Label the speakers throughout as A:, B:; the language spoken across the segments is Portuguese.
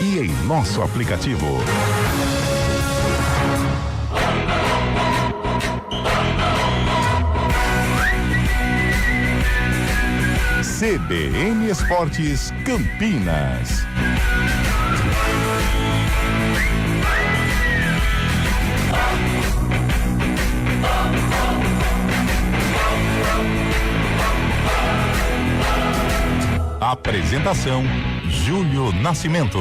A: e em nosso aplicativo. CBN Esportes Campinas. Apresentação: Júlio Nascimento.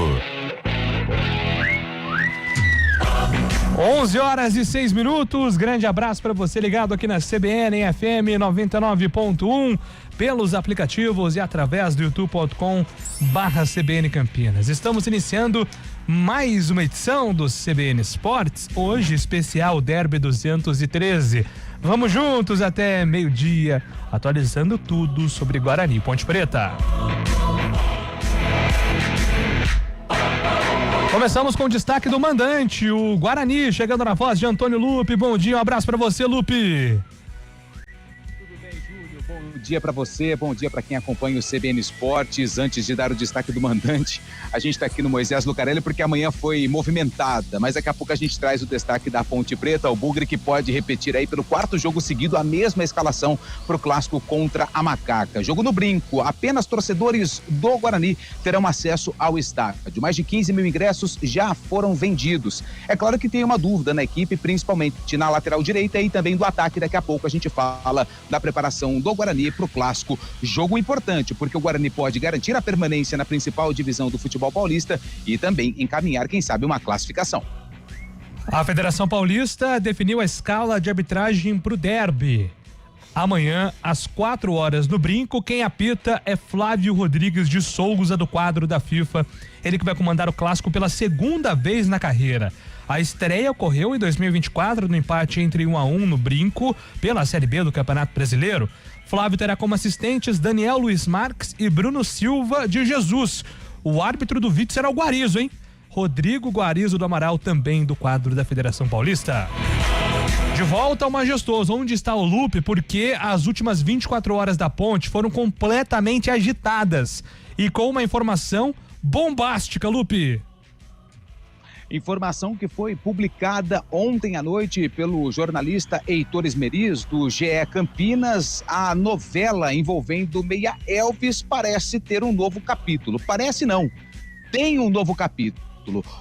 B: 11h06. Grande abraço para você ligado aqui na CBN FM 99.1, pelos aplicativos e através do youtube.com/CBN Campinas. Estamos iniciando mais uma edição do CBN Esportes, hoje especial Derby 213. Vamos juntos até meio-dia, atualizando tudo sobre Guarani e Ponte Preta. Começamos com o destaque do mandante, o Guarani, chegando na voz de Antônio Lupe. Bom dia, um abraço para você, Lupe.
C: Tudo bem, Júlio? Bom dia para você, bom dia para quem acompanha o CBN Esportes. Antes de dar o destaque do mandante, a gente está aqui no Moisés Lucarelli porque amanhã foi movimentada, mas daqui a pouco a gente traz o destaque da Ponte Preta, o Bugre, que pode repetir aí pelo quarto jogo seguido a mesma escalação para o clássico contra a Macaca. Jogo no Brinco, apenas torcedores do Guarani terão acesso ao estádio. Mais de 15 mil ingressos já foram vendidos. É claro que tem uma dúvida na equipe, principalmente na lateral direita e também do ataque. Daqui a pouco a gente fala da preparação do Guarani para o clássico. Jogo importante, porque o Guarani pode garantir a permanência na principal divisão do futebol paulista e também encaminhar, quem sabe, uma classificação.
B: A Federação Paulista definiu a escala de arbitragem para o derby. Amanhã, às 4h no Brinco, quem apita é Flávio Rodrigues de Souza, do quadro da FIFA. Ele que vai comandar o clássico pela segunda vez na carreira. A estreia ocorreu em 2024 no empate entre 1-1 no Brinco pela Série B do Campeonato Brasileiro. Flávio terá como assistentes Daniel Luiz Marques e Bruno Silva de Jesus. O árbitro do vídeo será o Guarizo, hein? Rodrigo Guarizo do Amaral, também do quadro da Federação Paulista. De volta ao Majestoso, onde está o Lupe, porque as últimas 24 horas da Ponte foram completamente agitadas. E com uma informação bombástica, Lupe.
C: Informação que foi publicada ontem à noite pelo jornalista Heitor Esmeriz, do GE Campinas. A novela envolvendo Meia Elvis parece ter um novo capítulo. Parece não, tem um novo capítulo.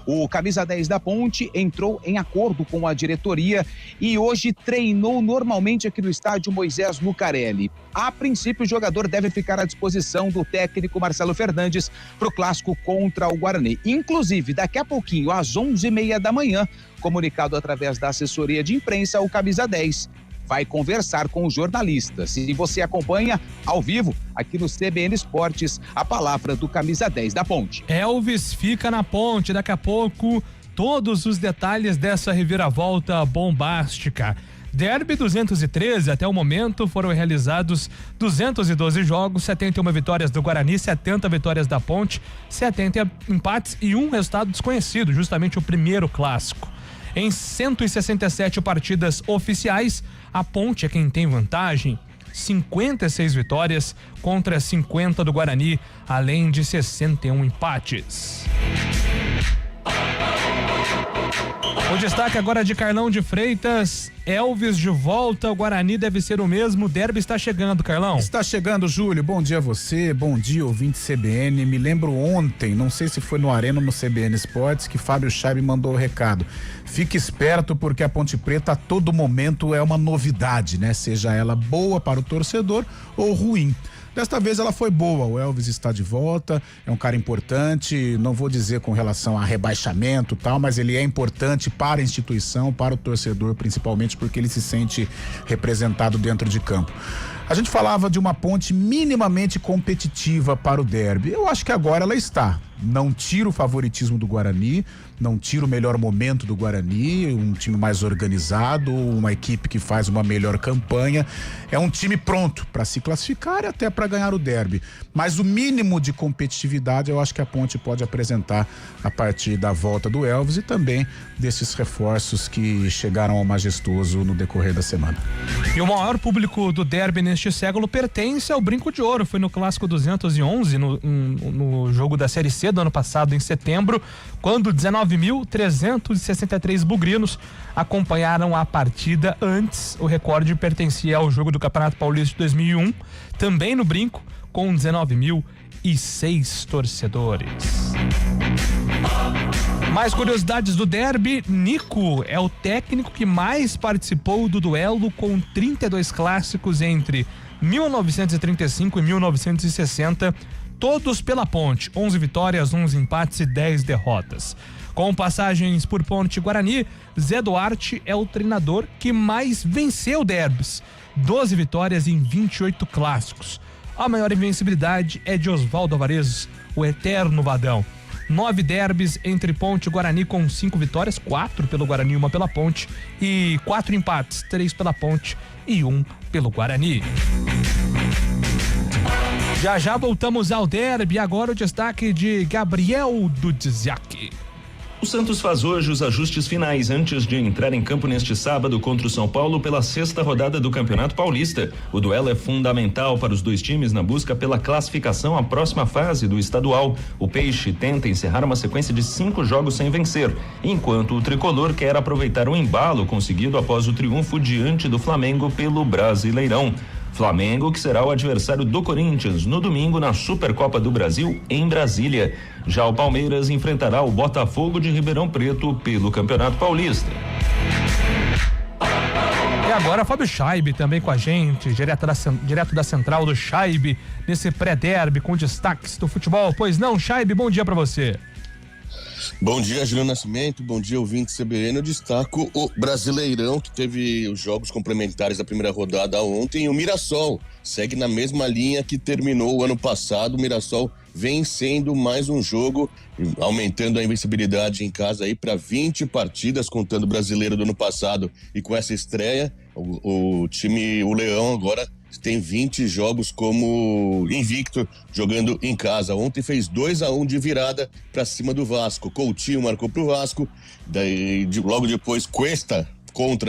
C: O camisa 10 da Ponte entrou em acordo com a diretoria e hoje treinou normalmente aqui no estádio Moisés Lucarelli. A princípio, o jogador deve ficar à disposição do técnico Marcelo Fernandes para o clássico contra o Guarani. Inclusive, daqui a pouquinho, às 11h30 da manhã, comunicado através da assessoria de imprensa, o camisa 10 vai conversar com os jornalistas. E você acompanha ao vivo aqui no CBN Esportes a palavra do camisa 10 da Ponte.
B: Elvis fica na Ponte. Daqui a pouco, todos os detalhes dessa reviravolta bombástica. Derby 213, até o momento foram realizados 212 jogos, 71 vitórias do Guarani, 70 vitórias da Ponte, 70 empates e um resultado desconhecido, justamente o primeiro clássico. Em 167 partidas oficiais, a Ponte é quem tem vantagem. 56 vitórias contra 50 do Guarani, além de 61 empates. O destaque agora de Carlão de Freitas. Elvis de volta, o Guarani deve ser o mesmo. O derby está chegando, Carlão.
D: Está chegando, Júlio. Bom dia a você, bom dia, ouvinte CBN. Me lembro ontem, não sei se foi no Arena ou no CBN Esportes, que Fábio Chaib mandou o recado. Fique esperto, porque a Ponte Preta a todo momento é uma novidade, né? Seja ela boa para o torcedor ou ruim. Desta vez ela foi boa, o Elvis está de volta, é um cara importante, não vou dizer com relação a rebaixamento e tal, mas ele é importante para a instituição, para o torcedor, principalmente porque ele se sente representado dentro de campo. A gente falava de uma Ponte minimamente competitiva para o derby. Eu acho que agora ela está. Não tira o favoritismo do Guarani, não tira o melhor momento do Guarani, um time mais organizado, uma equipe que faz uma melhor campanha. É um time pronto para se classificar e até para ganhar o derby. Mas o mínimo de competitividade eu acho que a Ponte pode apresentar a partir da volta do Elvis e também desses reforços que chegaram ao Majestoso no decorrer da semana.
B: E o maior público do derby neste neste século pertence ao Brinco de Ouro. Foi no Clássico 211, no jogo da Série C do ano passado, em setembro, quando 19.363 bugrinos acompanharam a partida. Antes, o recorde pertencia ao jogo do Campeonato Paulista de 2001, também no Brinco, com 19.006 torcedores. Mais curiosidades do derby. Nico é o técnico que mais participou do duelo, com 32 clássicos entre 1935 e 1960, todos pela Ponte, 11 vitórias, 11 empates e 10 derrotas. Com passagens por Ponte e Guarani, Zé Duarte é o treinador que mais venceu derbys, 12 vitórias em 28 clássicos. A maior invencibilidade é de Oswaldo Alvarez, o eterno Vadão. 9 derbys entre Ponte e Guarani, com 5 vitórias, 4 pelo Guarani, 1 pela Ponte, e 4 empates, 3 pela Ponte e 1 pelo Guarani. Já voltamos ao derby. Agora o destaque de Gabriel Dudziak.
E: O Santos faz hoje os ajustes finais antes de entrar em campo neste sábado contra o São Paulo pela 6ª rodada do Campeonato Paulista. O duelo é fundamental para os dois times na busca pela classificação à próxima fase do estadual. O Peixe tenta encerrar uma sequência de 5 jogos sem vencer, enquanto o tricolor quer aproveitar o embalo conseguido após o triunfo diante do Flamengo pelo Brasileirão. Flamengo, que será o adversário do Corinthians no domingo na Supercopa do Brasil em Brasília. Já o Palmeiras enfrentará o Botafogo de Ribeirão Preto pelo Campeonato Paulista.
B: E agora Fábio Scheibe também com a gente, direto da central do Scheibe, nesse pré-derby com destaques do futebol. Pois não, Scheibe, bom dia para você.
F: Bom dia, Júlio Nascimento, bom dia, ouvinte CBN. Eu destaco o Brasileirão, que teve os jogos complementares da primeira rodada ontem. O Mirassol segue na mesma linha que terminou o ano passado. O Mirassol vencendo mais um jogo, aumentando a invencibilidade em casa aí para 20 partidas, contando o Brasileiro do ano passado. E com essa estreia, o Leão agora tem 20 jogos como invicto, jogando em casa. Ontem fez 2-1 de virada para cima do Vasco. Coutinho marcou pro Vasco, logo depois Cuesta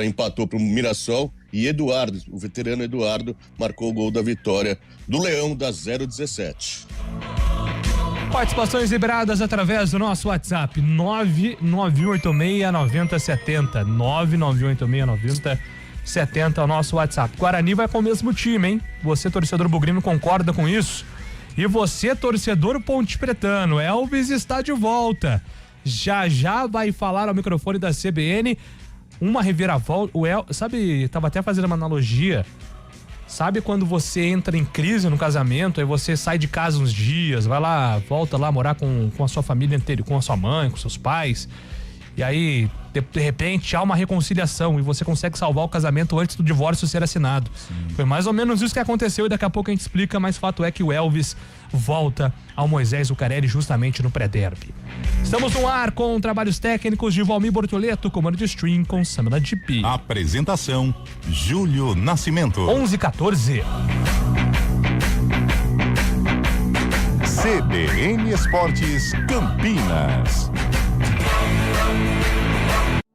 F: empatou pro Mirassol, e Eduardo, o veterano Eduardo, marcou o gol da vitória do Leão, da 0-17.
B: Participações liberadas através do nosso WhatsApp 991869070, 991869070 é o nosso WhatsApp. Guarani vai com o mesmo time, hein? Você, torcedor bugrino, concorda com isso? E você, torcedor pontepretano, Elvis está de volta. Já vai falar ao microfone da CBN uma reviravolta. Sabe, tava até fazendo uma analogia. Sabe quando você entra em crise no casamento, aí você sai de casa uns dias, vai lá, volta lá morar com a sua família inteira, com a sua mãe, com seus pais, e aí de repente há uma reconciliação e você consegue salvar o casamento antes do divórcio ser assinado. Sim. Foi mais ou menos isso que aconteceu e daqui a pouco a gente explica, mas fato é que o Elvis volta ao Moisés Zuccarelli justamente no pré-derby. Estamos no ar com trabalhos técnicos de Valmir Bortoleto, comando de stream com Samela GP.
A: Apresentação, Júlio Nascimento.
B: 11:14.
A: CBN Esportes Campinas.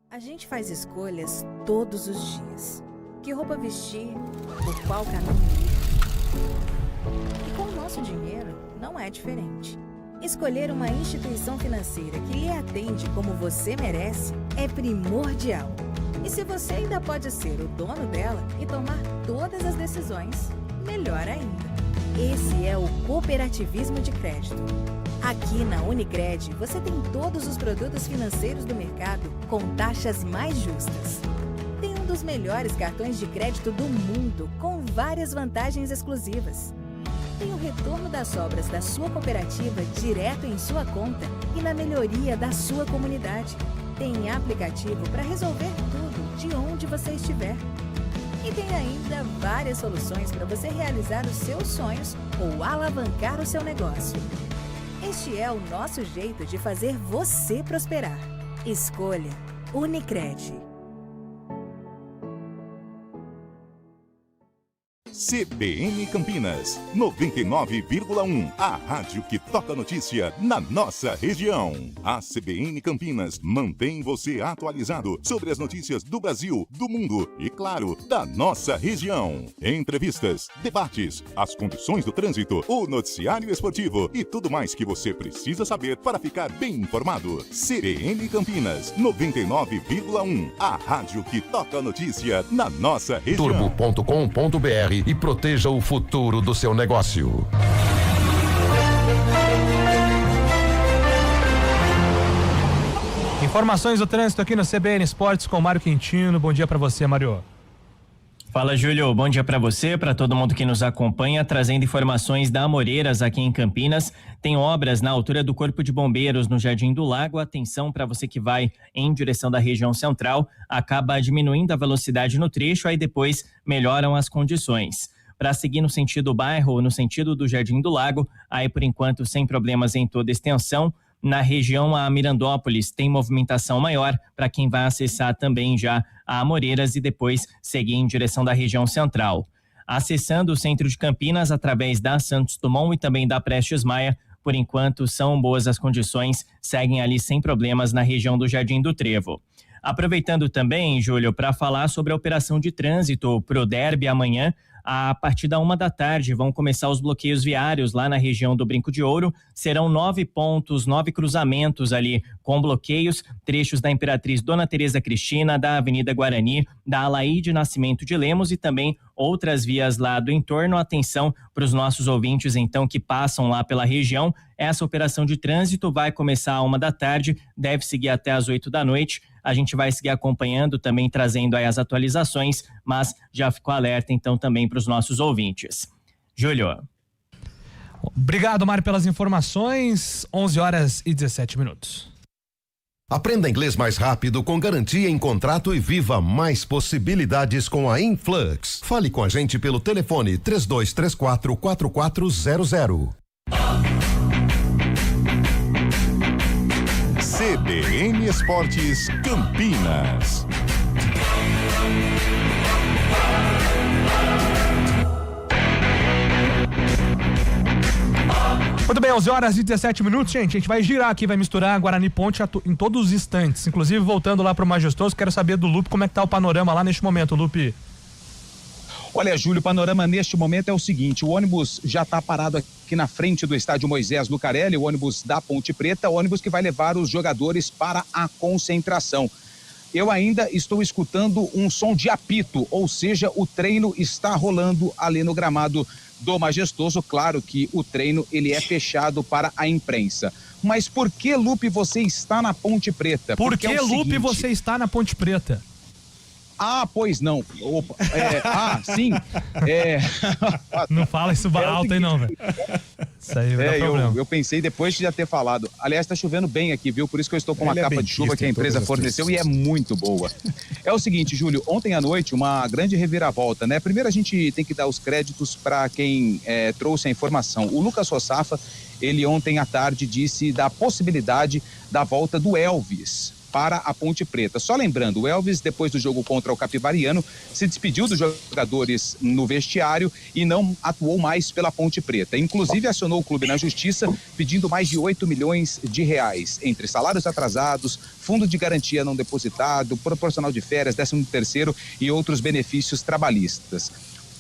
G: A gente faz escolhas todos os dias. Que roupa vestir, por qual caminho ir. E com o nosso dinheiro não é diferente. Escolher uma instituição financeira que lhe atende como você merece é primordial. E se você ainda pode ser o dono dela e tomar todas as decisões, melhor ainda. Esse é o cooperativismo de crédito. Aqui na Unicred, você tem todos os produtos financeiros do mercado com taxas mais justas. Tem um dos melhores cartões de crédito do mundo, com várias vantagens exclusivas. Tem o retorno das sobras da sua cooperativa direto em sua conta e na melhoria da sua comunidade. Tem aplicativo para resolver tudo de onde você estiver. E tem ainda várias soluções para você realizar os seus sonhos ou alavancar o seu negócio. Este é o nosso jeito de fazer você prosperar. Escolha Unicred.
A: CBN Campinas, 99,1. A rádio que toca notícia na nossa região. A CBN Campinas mantém você atualizado sobre as notícias do Brasil, do mundo e, claro, da nossa região. Entrevistas, debates, as condições do trânsito, o noticiário esportivo e tudo mais que você precisa saber para ficar bem informado. CBN Campinas, 99,1. A rádio que toca notícia na nossa região.
H: Turbo.com.br e proteja o futuro do seu negócio.
B: Informações do trânsito aqui no CBN Esportes com Mário Quintino. Bom dia para você, Mário.
I: Fala, Júlio. Bom dia para você, para todo mundo que nos acompanha, trazendo informações da Amoreiras aqui em Campinas. Tem obras na altura do Corpo de Bombeiros no Jardim do Lago. Atenção para você que vai em direção da região central. Acaba diminuindo a velocidade no trecho, aí depois melhoram as condições. Para seguir no sentido bairro, no sentido do Jardim do Lago, aí por enquanto sem problemas em toda a extensão. Na região a Mirandópolis tem movimentação maior para quem vai acessar também já a Amoreiras e depois seguir em direção da região central. Acessando o centro de Campinas através da Santos Dumont e também da Prestes Maia, por enquanto são boas as condições, seguem ali sem problemas na região do Jardim do Trevo. Aproveitando também, Júlio, para falar sobre a operação de trânsito para o Derby amanhã. A partir da 13h vão começar os bloqueios viários lá na região do Brinco de Ouro. Serão 9 pontos, 9 cruzamentos ali com bloqueios, trechos da Imperatriz Dona Tereza Cristina, da Avenida Guarani, da Alaíde Nascimento de Lemos e também outras vias lá do entorno. Atenção para os nossos ouvintes, então, que passam lá pela região. Essa operação de trânsito vai começar à 13h, deve seguir até às 20h. A gente vai seguir acompanhando, também trazendo aí as atualizações, mas já ficou alerta, então, também para os nossos ouvintes. Júlio.
B: Obrigado, Mário, pelas informações. 11h17.
H: Aprenda inglês mais rápido com garantia em contrato e viva mais possibilidades com a Influx. Fale com a gente pelo telefone 3234-4400.
A: CBN Esportes Campinas.
B: Muito bem, 11h17, gente. A gente vai girar aqui, vai misturar Guarani Ponte em todos os instantes. Inclusive, voltando lá pro Majestoso, quero saber do Lupe como é que tá o panorama lá neste momento, Lupe.
C: Olha, Júlio, o panorama neste momento é o seguinte: o ônibus já está parado aqui na frente do estádio Moisés Lucarelli, o ônibus da Ponte Preta, o ônibus que vai levar os jogadores para a concentração. Eu ainda estou escutando um som de apito, ou seja, o treino está rolando ali no gramado do Majestoso. Claro que o treino ele é fechado para a imprensa. Mas por que, Lupe, você está na Ponte Preta?
B: Por que, Lupe, você está na Ponte Preta?
C: Ah, pois não. Opa, sim.
B: Não fala isso alto aí não, velho. Isso aí vai dar problema.
C: Eu pensei depois de já ter falado. Aliás, tá chovendo bem aqui, viu? Por isso que eu estou com uma capa de chuva que a empresa forneceu e é muito boa. É o seguinte, Júlio, ontem à noite uma grande reviravolta, né? Primeiro a gente tem que dar os créditos para quem trouxe a informação. O Lucas Rossafa, ele ontem à tarde disse da possibilidade da volta do Elvis para a Ponte Preta. Só lembrando, o Elvis, depois do jogo contra o Capivariano, se despediu dos jogadores no vestiário e não atuou mais pela Ponte Preta. Inclusive, acionou o clube na justiça pedindo mais de 8 milhões de reais, entre salários atrasados, fundo de garantia não depositado, proporcional de férias, 13º e outros benefícios trabalhistas.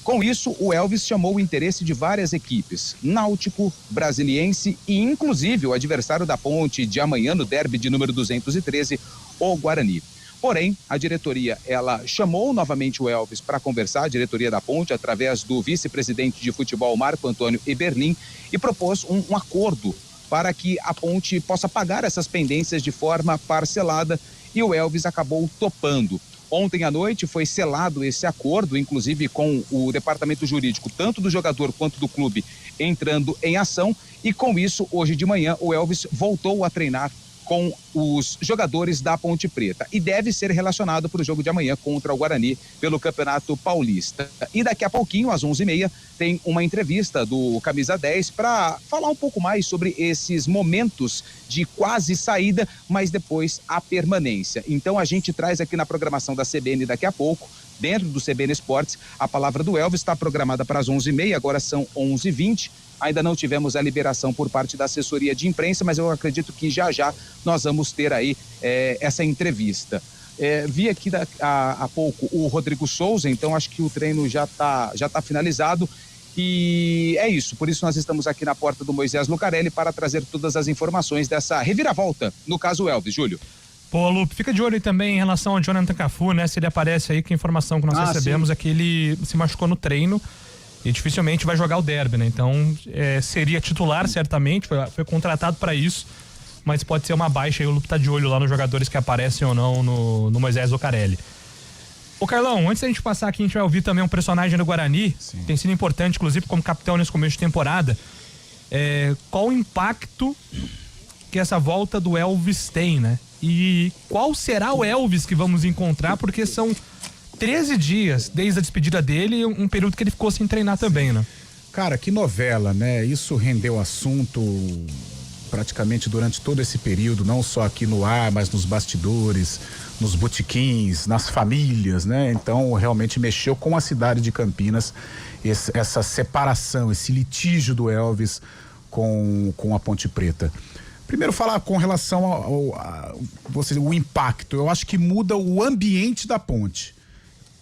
C: Com isso, o Elvis chamou o interesse de várias equipes, Náutico, Brasiliense e inclusive o adversário da Ponte de amanhã no derby de número 213, o Guarani. Porém, a diretoria, ela chamou novamente o Elvis para conversar, a diretoria da Ponte, através do vice-presidente de futebol Marco Antônio Eberlin, e propôs um acordo para que a Ponte possa pagar essas pendências de forma parcelada, e o Elvis acabou topando. Ontem à noite foi selado esse acordo, inclusive com o departamento jurídico, tanto do jogador quanto do clube, entrando em ação. E com isso, hoje de manhã, o Elvis voltou a treinar com os jogadores da Ponte Preta e deve ser relacionado para o jogo de amanhã contra o Guarani pelo Campeonato Paulista. E daqui a pouquinho, às 11h30, tem uma entrevista do Camisa 10 para falar um pouco mais sobre esses momentos de quase saída, mas depois a permanência. Então a gente traz aqui na programação da CBN daqui a pouco dentro do CBN Esportes. A palavra do Elvis está programada para as 11h30, agora são 11h20. Ainda não tivemos a liberação por parte da assessoria de imprensa, mas eu acredito que já nós vamos ter aí essa entrevista. Vi aqui há pouco o Rodrigo Souza, então acho que o treino já tá finalizado. E é isso, por isso nós estamos aqui na porta do Moisés Lucarelli para trazer todas as informações dessa reviravolta, no caso Elvis, Júlio.
B: Pô, Lupe, fica de olho aí também em relação ao Jonathan Cafu, né? Se ele aparece aí, que a informação que nós recebemos é que ele se machucou no treino e dificilmente vai jogar o derby, né? Então, seria titular certamente, foi contratado para isso, mas pode ser uma baixa aí, o Lupe tá de olho lá nos jogadores que aparecem ou não no Moisés Lucarelli. Ô Carlão, antes da gente passar aqui, a gente vai ouvir também um personagem do Guarani, que tem sido importante, inclusive como capitão nesse começo de temporada. Qual o impacto que essa volta do Elvis tem, né? E qual será o Elvis que vamos encontrar, porque são 13 dias desde a despedida dele, um período que ele ficou sem treinar também, né?
D: Cara, que novela, né? Isso rendeu assunto praticamente durante todo esse período, não só aqui no ar, mas nos bastidores, nos botequins, nas famílias, né? Então, realmente mexeu com a cidade de Campinas, essa separação, esse litígio do Elvis com a Ponte Preta. Primeiro, falar com relação ao impacto. Eu acho que muda o ambiente da ponte,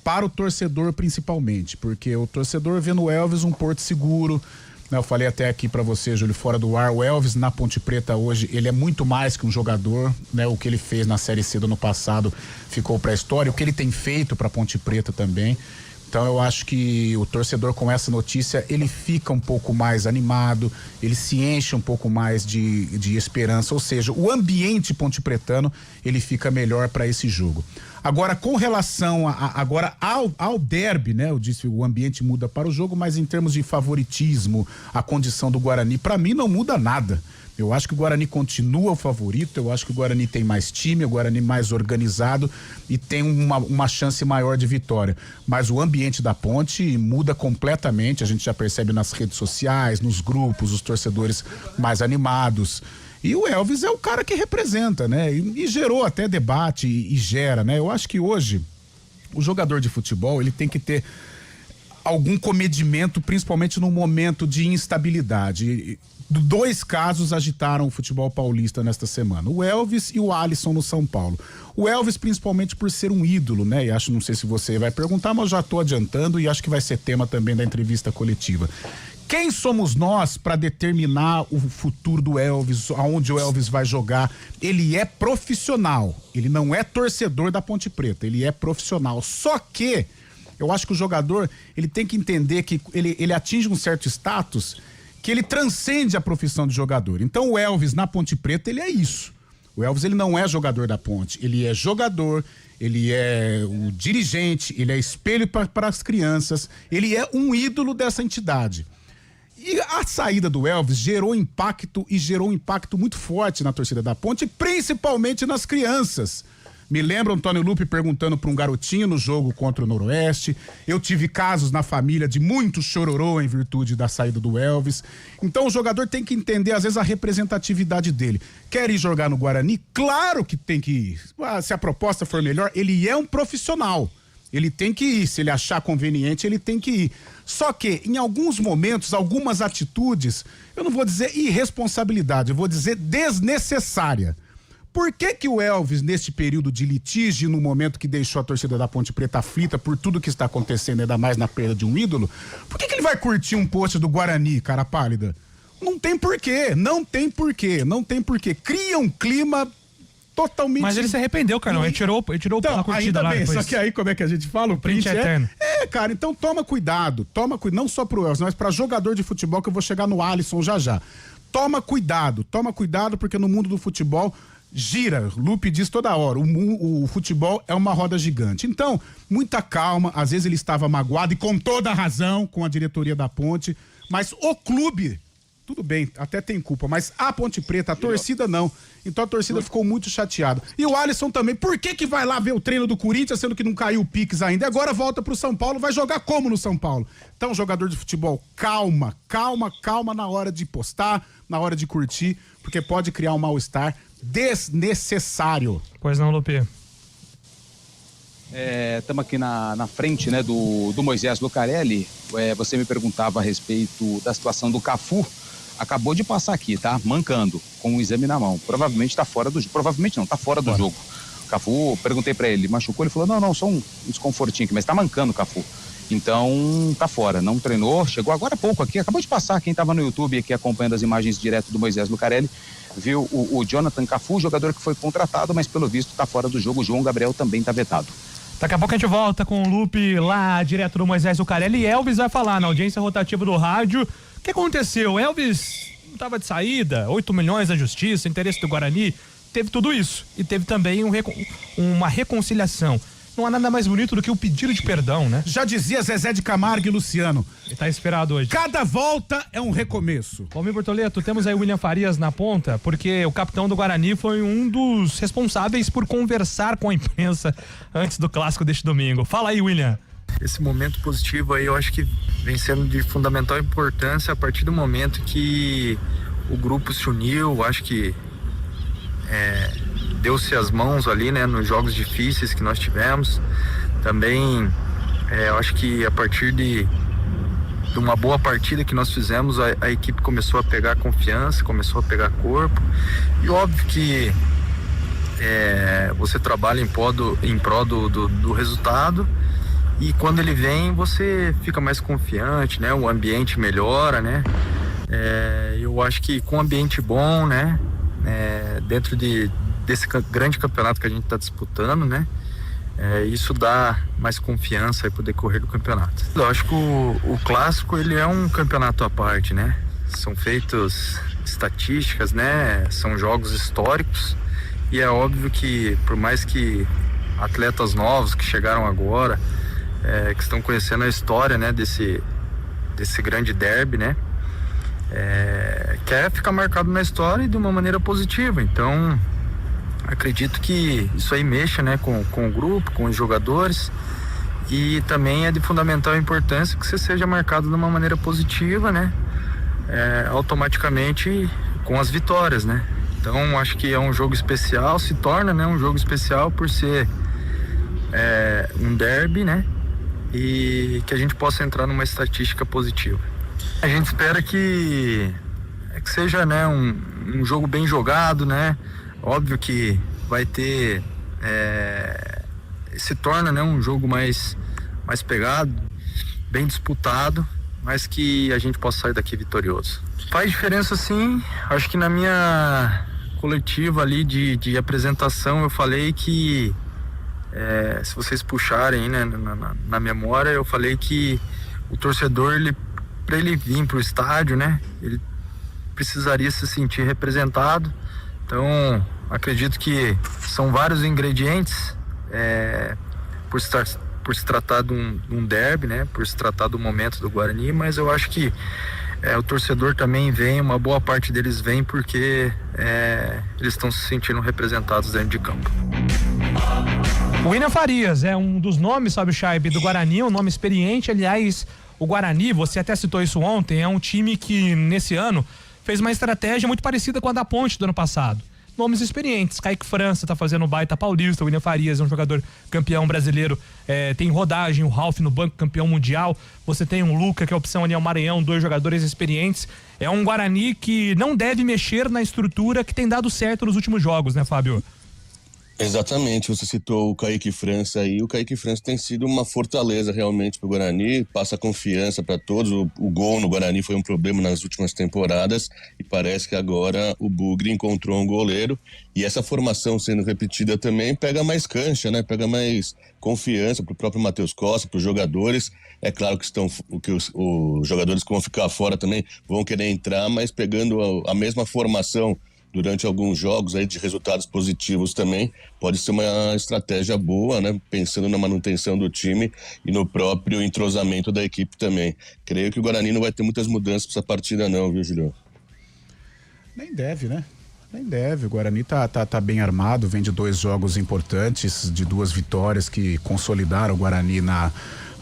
D: para o torcedor principalmente, porque o torcedor vê no Elvis um porto seguro, né? Eu falei até aqui para você, Júlio, fora do ar, o Elvis na Ponte Preta hoje, ele é muito mais que um jogador, né? O que ele fez na Série C do ano passado ficou para a história, o que ele tem feito para Ponte Preta também. Então eu acho que o torcedor com essa notícia, ele fica um pouco mais animado, ele se enche um pouco mais de esperança, ou seja, o ambiente pontepretano, ele fica melhor para esse jogo. Agora, com relação ao derby, né? Eu disse o ambiente muda para o jogo, mas em termos de favoritismo, a condição do Guarani, para mim não muda nada. Eu acho que o Guarani continua o favorito, eu acho que o Guarani tem mais time, o Guarani mais organizado e tem uma chance maior de vitória. Mas o ambiente da ponte muda completamente, a gente já percebe nas redes sociais, nos grupos, os torcedores mais animados. E o Elvis é o cara que representa, né? E gerou até debate e gera, né? Eu acho que hoje o jogador de futebol, ele tem que ter algum comedimento, principalmente num momento de instabilidade. 2 casos agitaram o futebol paulista nesta semana, o Elvis e o Alisson no São Paulo. O Elvis principalmente por ser um ídolo, né? E acho, não sei se você vai perguntar, mas eu já tô adiantando e acho que vai ser tema também da entrevista coletiva. Quem somos nós para determinar o futuro do Elvis, aonde o Elvis vai jogar? Ele é profissional, ele não é torcedor da Ponte Preta, ele é profissional. Só que eu acho que o jogador, ele tem que entender que ele atinge um certo status que ele transcende a profissão de jogador. Então o Elvis na Ponte Preta, ele é isso. O Elvis, ele não é jogador da Ponte, ele é jogador, ele é o dirigente, ele é espelho para as crianças, ele é um ídolo dessa entidade. E a saída do Elvis gerou impacto muito forte na torcida da Ponte, principalmente nas crianças. Me lembra o Antônio Lupe perguntando para um garotinho no jogo contra o Noroeste. Eu tive casos na família de muito chororô em virtude da saída do Elvis. Então o jogador tem que entender, às vezes, a representatividade dele. Quer ir jogar no Guarani? Claro que tem que ir. Se a proposta for melhor, ele é um profissional. Ele tem que ir. Se ele achar conveniente, ele tem que ir. Só que, em alguns momentos, algumas atitudes, eu não vou dizer irresponsabilidade, eu vou dizer desnecessária. Por que o Elvis, neste período de litígio, no momento que deixou a torcida da Ponte Preta aflita por tudo que está acontecendo, ainda mais na perda de um ídolo, por que ele vai curtir um post do Guarani, cara pálida? Não tem porquê, não tem porquê. Cria um clima totalmente...
B: Mas ele se arrependeu, cara, ele tirou
D: então,
B: a curtida lá
D: bem,
B: depois.
D: Só que aí, como é que a gente fala? O print é eterno. Cara, então toma cuidado, não só pro Elvis, mas pra jogador de futebol, que eu vou chegar no Alisson já. Toma cuidado, porque no mundo do futebol gira, Lupe diz toda hora, o futebol é uma roda gigante. Então, muita calma, às vezes ele estava magoado e com toda a razão com a diretoria da Ponte, mas o clube, tudo bem, até tem culpa, mas a Ponte Preta, a torcida não. Então a torcida ficou muito chateada. E o Alisson também, por que vai lá ver o treino do Corinthians, sendo que não caiu o Pix ainda? E agora volta pro São Paulo, vai jogar como no São Paulo? Então, jogador de futebol, calma na hora de postar, na hora de curtir, porque pode criar um mal-estar desnecessário.
B: Pois não, Lupe.
C: Estamos aqui na frente, né, do Moisés Lucarelli. Você me perguntava a respeito da situação do Cafu. Acabou de passar aqui, tá? Mancando, com o exame na mão. Provavelmente tá fora do jogo. Provavelmente não, tá fora do jogo. O Cafu, perguntei pra ele, machucou? Ele falou, não, só um desconfortinho aqui, mas tá mancando o Cafu. Então, tá fora, não treinou, chegou agora há pouco aqui, acabou de passar, quem tava no YouTube aqui acompanhando as imagens direto do Moisés Lucarelli, viu o Jonathan Cafu, jogador que foi contratado, mas pelo visto tá fora do jogo. O João Gabriel também tá vetado.
B: Daqui a pouco a gente volta com o loop lá direto do Moisés Lucarelli e Elvis vai falar na audiência rotativa do rádio. O que aconteceu? Elvis não estava de saída, 8 milhões da justiça, interesse do Guarani, teve tudo isso. E teve também uma reconciliação. Não há nada mais bonito do que o pedido de perdão, né?
D: Já dizia Zezé de Camargo e Luciano.
B: Ele tá esperado hoje.
D: Cada volta é um recomeço.
B: Palmeiras Bortoleto, temos aí o William Farias na ponta, porque o capitão do Guarani foi um dos responsáveis por conversar com a imprensa antes do clássico deste domingo. Fala aí, William.
J: Esse momento positivo aí eu acho que vem sendo de fundamental importância a partir do momento que o grupo se uniu, acho que deu-se as mãos ali, né, nos jogos difíceis que nós tivemos. Também eu acho que a partir de uma boa partida que nós fizemos, a equipe começou a pegar confiança, começou a pegar corpo. E óbvio que você trabalha em prol do resultado, e quando ele vem você fica mais confiante, né? O ambiente melhora, né? Eu acho que com um ambiente bom, né? Dentro desse grande campeonato que a gente está disputando, né? Isso dá mais confiança para o decorrer do campeonato. Lógico, o clássico ele é um campeonato à parte, né? São feitas estatísticas, né? São jogos históricos, e é óbvio que por mais que atletas novos que chegaram agora, que estão conhecendo a história, né? Desse grande derby, né? Quer ficar marcado na história e de uma maneira positiva. Então acredito que isso aí mexa, né, com o grupo, com os jogadores, e também é de fundamental importância que você seja marcado de uma maneira positiva, né, automaticamente com as vitórias, né. Então acho que é um jogo especial, se torna, né, um jogo especial por ser um derby, né, e que a gente possa entrar numa estatística positiva. A gente espera que seja, né, um jogo bem jogado, né. Óbvio que vai ter, se torna, né, um jogo mais pegado, bem disputado, mas que a gente possa sair daqui vitorioso. Faz diferença sim, acho que na minha coletiva ali de apresentação eu falei que, se vocês puxarem, né, na memória, eu falei que o torcedor, para ele vir para o estádio, né, ele precisaria se sentir representado. Então, acredito que são vários ingredientes, por se tratar de um derby, né? Por se tratar do momento do Guarani, mas eu acho que o torcedor também vem, uma boa parte deles vem porque eles estão se sentindo representados dentro de campo.
B: O William Farias é um dos nomes, sabe, Chaib, do Guarani, um nome experiente. Aliás, o Guarani, você até citou isso ontem, é um time que nesse ano fez uma estratégia muito parecida com a da Ponte do ano passado. Nomes experientes, Kaique França tá fazendo baita paulista, o William Farias é um jogador campeão brasileiro, tem rodagem, o Ralf no banco, campeão mundial, você tem um Luca, que é a opção ali, é o Maranhão, 2 jogadores experientes. É um Guarani que não deve mexer na estrutura que tem dado certo nos últimos jogos, né, Fábio?
F: Exatamente, você citou o Kaique França aí. O Kaique França tem sido uma fortaleza realmente para o Guarani, passa confiança para todos. O gol no Guarani foi um problema nas últimas temporadas e parece que agora o Bugre encontrou um goleiro, e essa formação sendo repetida também pega mais cancha, né? Pega mais confiança para o próprio Matheus Costa, para os jogadores. É claro que os jogadores que vão ficar fora também vão querer entrar, mas pegando a mesma formação durante alguns jogos aí de resultados positivos também, pode ser uma estratégia boa, né? Pensando na manutenção do time e no próprio entrosamento da equipe também. Creio que o Guarani não vai ter muitas mudanças para essa partida não, viu, Julião?
D: Nem deve, né? Nem deve. O Guarani tá bem armado, vem de 2 jogos importantes, de 2 vitórias que consolidaram o Guarani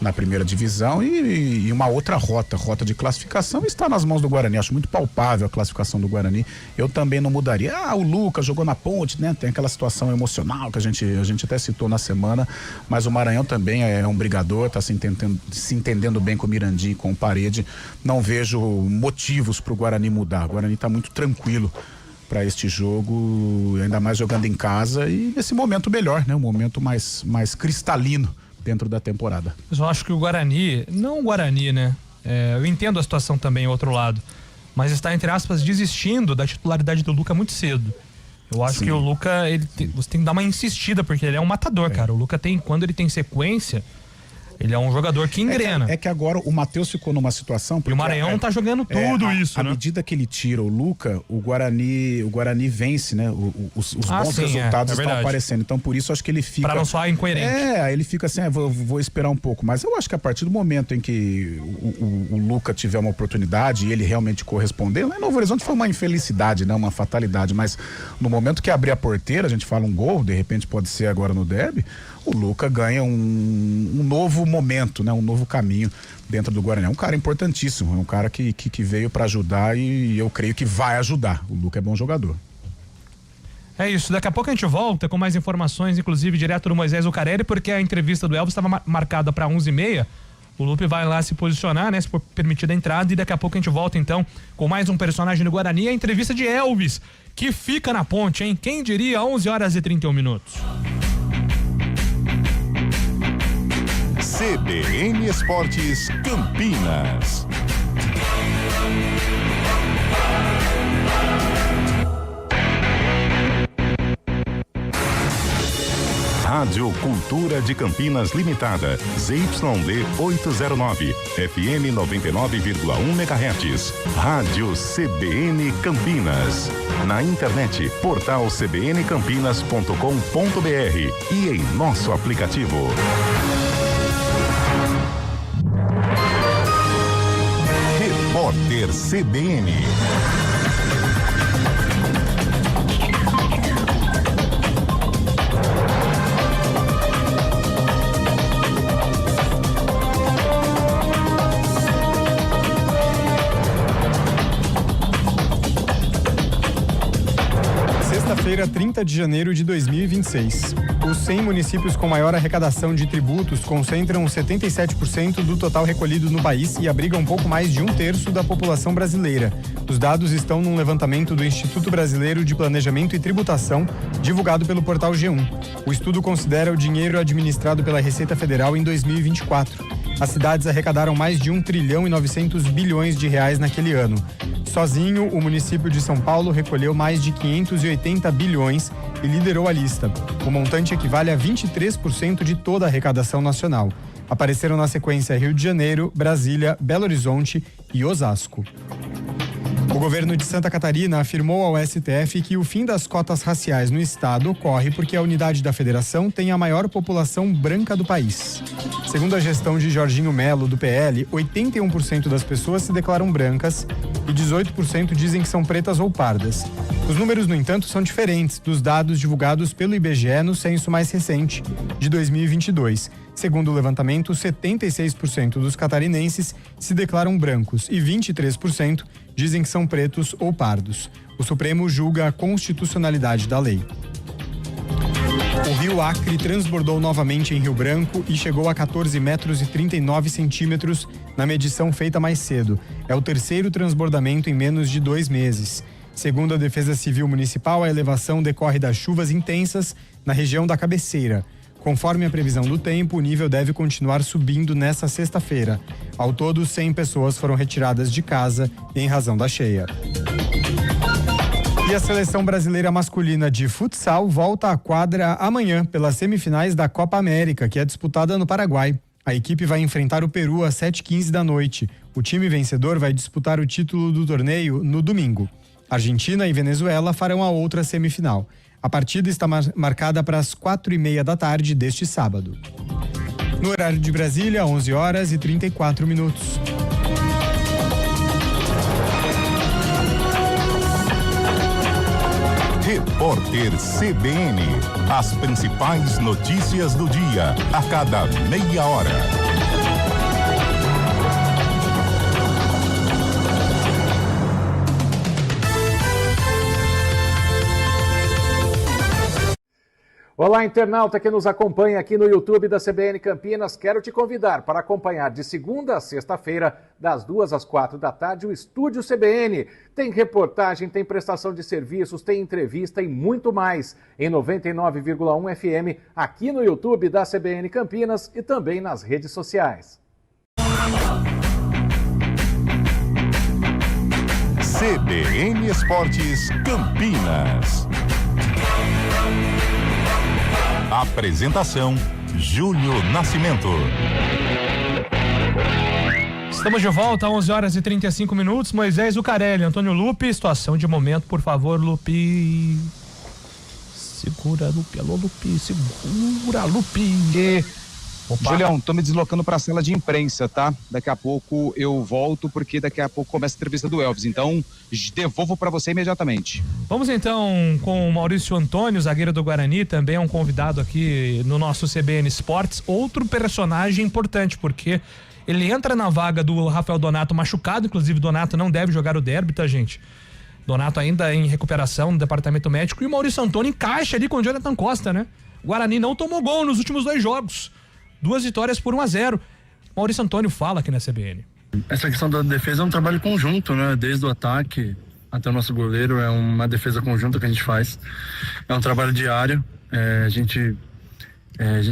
D: na primeira divisão e uma outra rota de classificação está nas mãos do Guarani. Acho muito palpável a classificação do Guarani. Eu também não mudaria. O Lucas jogou na Ponte, né? Tem aquela situação emocional que a gente até citou na semana, mas o Maranhão também é um brigador, está se entendendo bem com o Mirandinho e com o Parede. Não vejo motivos para o Guarani mudar. O Guarani está muito tranquilo para este jogo, ainda mais jogando em casa e nesse momento melhor, né? Um momento mais cristalino dentro da temporada.
B: Eu só acho que o Guarani, não o Guarani, né? Eu entendo a situação também, o outro lado, mas está, entre aspas, desistindo da titularidade do Luca muito cedo. Eu acho que o Luca, você tem que dar uma insistida, porque ele é um matador, cara. O Luca quando ele tem sequência, ele é um jogador que engrena.
D: É que agora o Matheus ficou numa situação...
B: E o Maranhão tá jogando tudo isso, né?
D: À medida que ele tira o Luca, o Guarani vence, né? Os bons resultados estão aparecendo. Então, por isso, acho que ele fica...
B: Pra não soar incoerente.
D: Aí ele fica assim, vou esperar um pouco. Mas eu acho que a partir do momento em que o Luca tiver uma oportunidade e ele realmente corresponder, lá em Novo Horizonte foi uma infelicidade, né? Uma fatalidade. Mas no momento que abrir a porteira, a gente fala um gol, de repente pode ser agora no derby, o Luca ganha um novo momento, né? Um novo caminho dentro do Guarani. É um cara importantíssimo, é um cara que veio para ajudar e eu creio que vai ajudar. O Luca é bom jogador.
B: É isso, daqui a pouco a gente volta com mais informações, inclusive direto do Moisés Zucarelli, porque a entrevista do Elvis estava marcada para 11h30. O Lupe vai lá se posicionar, né? Se for permitida a entrada, e daqui a pouco a gente volta então com mais um personagem do Guarani, a entrevista de Elvis, que fica na Ponte, hein? Quem diria, 11h31.
A: CBN Esportes Campinas. Rádio Cultura de Campinas Limitada, ZYD 809, FM 99,1 MHz. Rádio CBN Campinas. Na internet, portal cbncampinas.com.br e em nosso aplicativo. Repórter CBN.
K: Sexta-feira, 30 de janeiro de 2026. Os 100 municípios com maior arrecadação de tributos concentram 77% do total recolhido no país e abrigam um pouco mais de 1/3 da população brasileira. Os dados estão num levantamento do Instituto Brasileiro de Planejamento e Tributação, divulgado pelo portal G1. O estudo considera o dinheiro administrado pela Receita Federal em 2024. As cidades arrecadaram mais de 1 trilhão e 900 bilhões de reais naquele ano. Sozinho, o município de São Paulo recolheu mais de 580 bilhões e liderou a lista. O montante equivale a 23% de toda a arrecadação nacional. Apareceram na sequência Rio de Janeiro, Brasília, Belo Horizonte e Osasco. O governo de Santa Catarina afirmou ao STF que o fim das cotas raciais no estado ocorre porque a unidade da federação tem a maior população branca do país. Segundo a gestão de Jorginho Melo, do PL, 81% das pessoas se declaram brancas e 18% dizem que são pretas ou pardas. Os números, no entanto, são diferentes dos dados divulgados pelo IBGE no censo mais recente, de 2022. Segundo o levantamento, 76% dos catarinenses se declaram brancos e 23% dizem que são pretos ou pardos. O Supremo julga a constitucionalidade da lei. O rio Acre transbordou novamente em Rio Branco e chegou a 14 metros e 39 centímetros na medição feita mais cedo. É o terceiro transbordamento em menos de 2 meses. Segundo a Defesa Civil Municipal, a elevação decorre das chuvas intensas na região da cabeceira. Conforme a previsão do tempo, o nível deve continuar subindo nesta sexta-feira. Ao todo, 100 pessoas foram retiradas de casa em razão da cheia. E a seleção brasileira masculina de futsal volta à quadra amanhã pelas semifinais da Copa América, que é disputada no Paraguai. A equipe vai enfrentar o Peru às 7h15 da noite. O time vencedor vai disputar o título do torneio no domingo. Argentina e Venezuela farão a outra semifinal. A partida está marcada para as 4h30 da tarde deste sábado. No horário de Brasília, 11h34.
A: Repórter CBN. As principais notícias do dia, a cada meia hora.
L: Olá, internauta que nos acompanha aqui no YouTube da CBN Campinas. Quero te convidar para acompanhar de segunda a sexta-feira, das 2 às 4 da tarde, o Estúdio CBN. Tem reportagem, tem prestação de serviços, tem entrevista e muito mais em 99,1 FM, aqui no YouTube da CBN Campinas e também nas redes sociais.
A: CBN Esportes Campinas. Apresentação: Júlio Nascimento.
B: Estamos de volta, 11 horas e 35 minutos. Moisés Zucarelli, Antônio Lupe, situação de momento, por favor, Lupe. Segura, Lupe. Alô, Lupe. Segura, Lupe.
C: Julião, tô me deslocando para a sala de imprensa, tá? Daqui a pouco eu volto, porque daqui a pouco começa a entrevista do Elvis. Então, devolvo para você imediatamente.
B: Vamos então com o Maurício Antônio, zagueiro do Guarani, também é um convidado aqui no nosso CBN Esportes. Outro personagem importante, porque ele entra na vaga do Rafael Donato machucado, inclusive Donato não deve jogar o derby, tá, gente? Donato ainda em recuperação no departamento médico, e o Maurício Antônio encaixa ali com o Jonathan Costa, né? O Guarani não tomou gol nos últimos 2 jogos. 2 vitórias por 1-0. Maurício Antônio fala aqui na CBN.
M: Essa questão da defesa é um trabalho conjunto, né? Desde o ataque até o nosso goleiro, é uma defesa conjunta que a gente faz. É um trabalho diário. A gente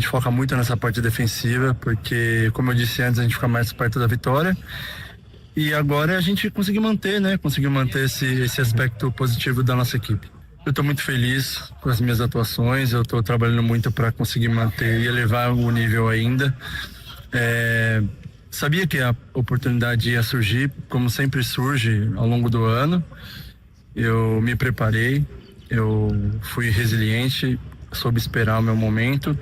M: foca muito nessa parte defensiva, porque, como eu disse antes, a gente fica mais perto da vitória. E agora a gente conseguiu manter, né? Conseguiu manter esse aspecto positivo da nossa equipe. Eu estou muito feliz com as minhas atuações, eu estou trabalhando muito para conseguir manter e elevar o nível ainda. Sabia que a oportunidade ia surgir, como sempre surge ao longo do ano. Eu me preparei, eu fui resiliente, soube esperar o meu momento.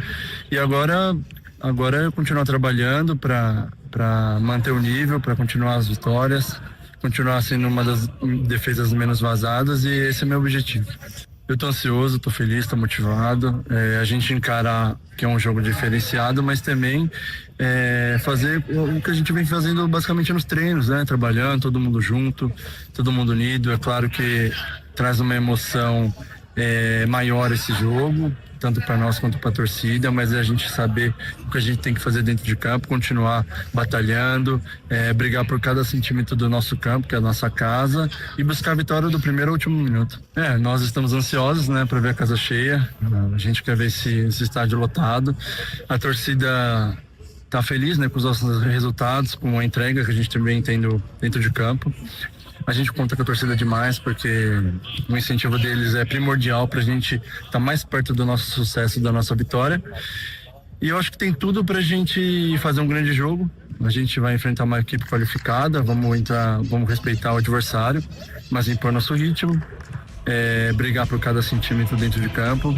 M: E agora eu continuo trabalhando para manter o nível, para continuar as vitórias, continuar sendo uma das defesas menos vazadas, e esse é meu objetivo. Eu tô ansioso, tô feliz, tô motivado. A gente encarar que é um jogo diferenciado, mas também fazer o que a gente vem fazendo basicamente nos treinos, né? Trabalhando, todo mundo junto, todo mundo unido. É claro que traz uma emoção maior esse jogo, tanto para nós quanto para a torcida, mas é a gente saber o que a gente tem que fazer dentro de campo, continuar batalhando, brigar por cada centímetro do nosso campo, que é a nossa casa, e buscar a vitória do primeiro ao último minuto. Nós estamos ansiosos, né, para ver a casa cheia. A gente quer ver esse estádio lotado. A torcida tá feliz, né, com os nossos resultados, com a entrega que a gente também tem dentro de campo. A gente conta com a torcida demais, porque o incentivo deles é primordial para a gente estar mais perto do nosso sucesso, da nossa vitória. E eu acho que tem tudo para a gente fazer um grande jogo. A gente vai enfrentar uma equipe qualificada, vamos respeitar o adversário, mas impor nosso ritmo, brigar por cada centímetro dentro de campo.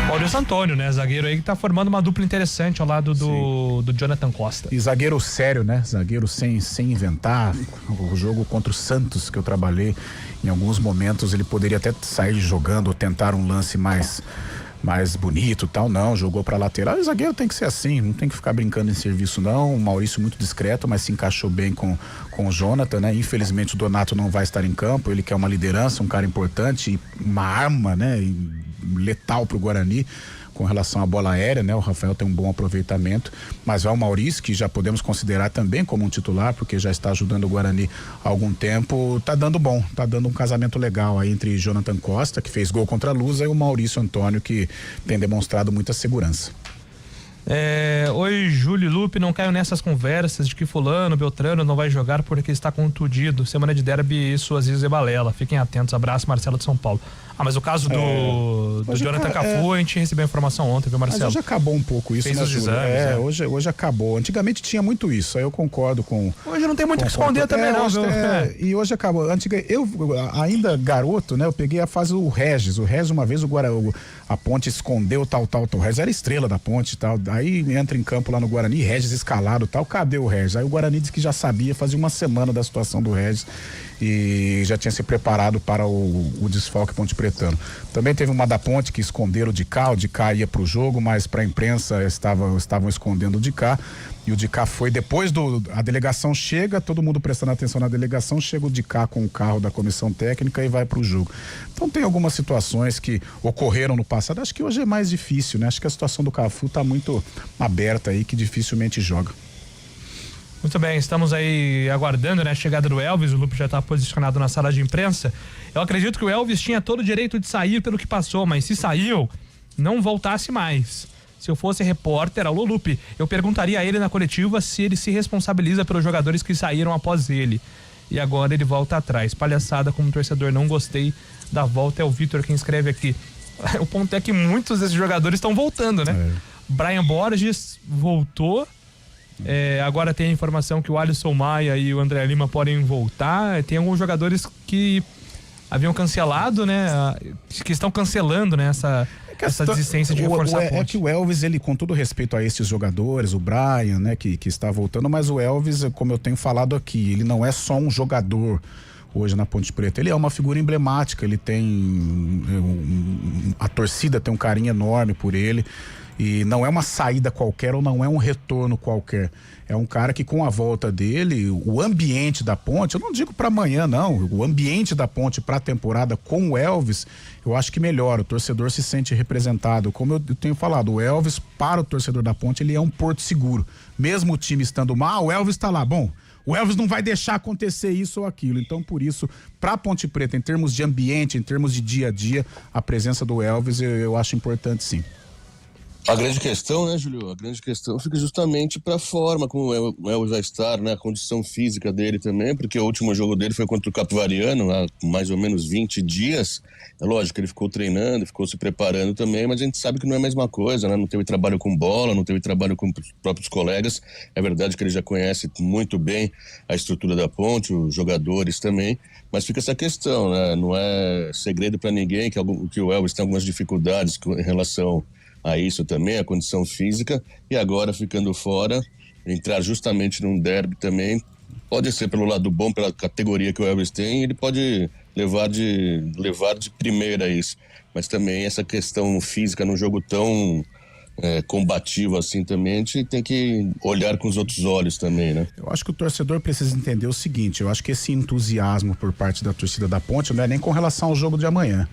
B: Maurício Antônio, né? Zagueiro aí que tá formando uma dupla interessante ao lado do Jonathan Costa.
D: E zagueiro sério, né? Zagueiro sem inventar. O jogo contra o Santos que eu trabalhei, em alguns momentos ele poderia até sair jogando ou tentar um lance mais bonito, tal, não, jogou pra lateral. O zagueiro tem que ser assim, não tem que ficar brincando em serviço, não. O Maurício muito discreto, mas se encaixou bem com o Jonathan, né? Infelizmente o Donato não vai estar em campo, ele quer uma liderança, um cara importante, uma arma, né? Letal pro Guarani com relação à bola aérea, né? O Rafael tem um bom aproveitamento, mas vai o Maurício, que já podemos considerar também como um titular, porque já está ajudando o Guarani há algum tempo. Tá dando bom, tá dando um casamento legal aí entre Jonathan Costa, que fez gol contra a Lusa, e o Maurício Antônio, que tem demonstrado muita segurança.
B: Oi, Júlio Lupe, não caio nessas conversas de que fulano, Beltrano não vai jogar porque está contundido. Semana de derby, isso às vezes é balela. Fiquem atentos. Abraço, Marcelo de São Paulo. Mas o caso do Jonathan Cafu, a gente recebeu a informação ontem, viu, Marcelo?
D: Mas hoje acabou um pouco isso,
B: fez
D: né,
B: os exames,
D: hoje acabou. Antigamente tinha muito isso, aí eu concordo com...
B: Hoje não tem muito o que esconder também, não.
D: E hoje acabou. Eu, ainda garoto, né, eu peguei a fase do Regis. O Regis, uma vez, a Ponte escondeu tal. O Regis era estrela da Ponte e tal. Aí entra em campo lá no Guarani, Regis escalado e tal. Cadê o Regis? Aí o Guarani disse que já sabia, fazia uma semana da situação do Regis. e já tinha se preparado para o desfalque pontepretano. Também teve uma da Ponte que esconderam o Dicá ia para o jogo, mas para a imprensa estavam escondendo o Dicá, e o Dicá foi depois a delegação chega, todo mundo prestando atenção na delegação, chega o Dicá com o carro da comissão técnica e vai para o jogo. Então tem algumas situações que ocorreram no passado, acho que hoje é mais difícil, né? Acho que a situação do Cafu está muito aberta aí, que dificilmente joga.
B: Muito bem, estamos aí aguardando, né, a chegada do Elvis. O Lupe já está posicionado na sala de imprensa. Eu acredito que o Elvis tinha todo o direito de sair pelo que passou, mas se saiu, não voltasse mais. Se eu fosse repórter, alô Lupe, eu perguntaria a ele na coletiva se ele se responsabiliza pelos jogadores que saíram após ele. E agora ele volta atrás. Palhaçada, como torcedor, não gostei da volta. É o Vitor quem escreve aqui. O ponto é que muitos desses jogadores estão voltando, né? Brian Borges voltou. Agora tem a informação que o Alisson Maia e o André Lima podem voltar. Tem alguns jogadores que haviam cancelado, né? Que estão cancelando, né? Essa desistência de reforçar a Ponte.
D: É que o Elvis, ele, com todo respeito a esses jogadores, o Brian, né? Que está voltando, mas o Elvis, como eu tenho falado aqui, ele não é só um jogador hoje na Ponte Preta, ele é uma figura emblemática, ele tem a torcida tem um carinho enorme por ele. E não é uma saída qualquer ou não é um retorno qualquer. É um cara que, com a volta dele, o ambiente da Ponte, eu não digo para amanhã não, o ambiente da Ponte para a temporada com o Elvis, eu acho que melhora, o torcedor se sente representado. Como eu tenho falado, o Elvis, para o torcedor da Ponte, ele é um porto seguro. Mesmo o time estando mal, o Elvis está lá. Bom, o Elvis não vai deixar acontecer isso ou aquilo. Então, por isso, para a Ponte Preta, em termos de ambiente, em termos de dia a dia, a presença do Elvis eu acho importante, sim.
F: A grande questão, né, Júlio? A grande questão fica justamente para a forma como o Elvis vai estar, né? A condição física dele também, porque o último jogo dele foi contra o Capivariano, há mais ou menos 20 dias. É lógico que ele ficou treinando, ficou se preparando também, mas a gente sabe que não é a mesma coisa, né? Não teve trabalho com bola, não teve trabalho com os próprios colegas. É verdade que ele já conhece muito bem a estrutura da Ponte, os jogadores também, mas fica essa questão, né? Não é segredo para ninguém que o Elvis tem algumas dificuldades em relação a isso também, a condição física, e agora ficando fora, entrar justamente num derby também, pode ser pelo lado bom, pela categoria que o Elvis tem, ele pode levar de primeira isso, mas também essa questão física num jogo tão combativo assim também, a gente tem que olhar com os outros olhos também, né?
D: Eu acho que o torcedor precisa entender o seguinte, eu acho que esse entusiasmo por parte da torcida da Ponte não é nem com relação ao jogo de amanhã.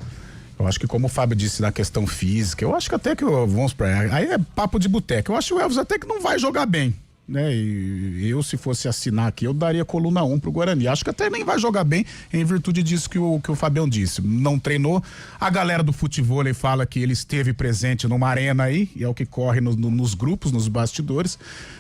D: Eu acho que, como o Fábio disse, na questão física, eu acho que até que, vamos pra aí é papo de boteca, eu acho que o Elvis até que não vai jogar bem, né? E eu, se fosse assinar aqui, eu daria coluna 1 pro Guarani. Acho que até nem vai jogar bem em virtude disso que o Fabião disse. Não treinou. A galera do futebol fala que ele esteve presente numa arena aí, e é o que corre nos grupos, nos bastidores,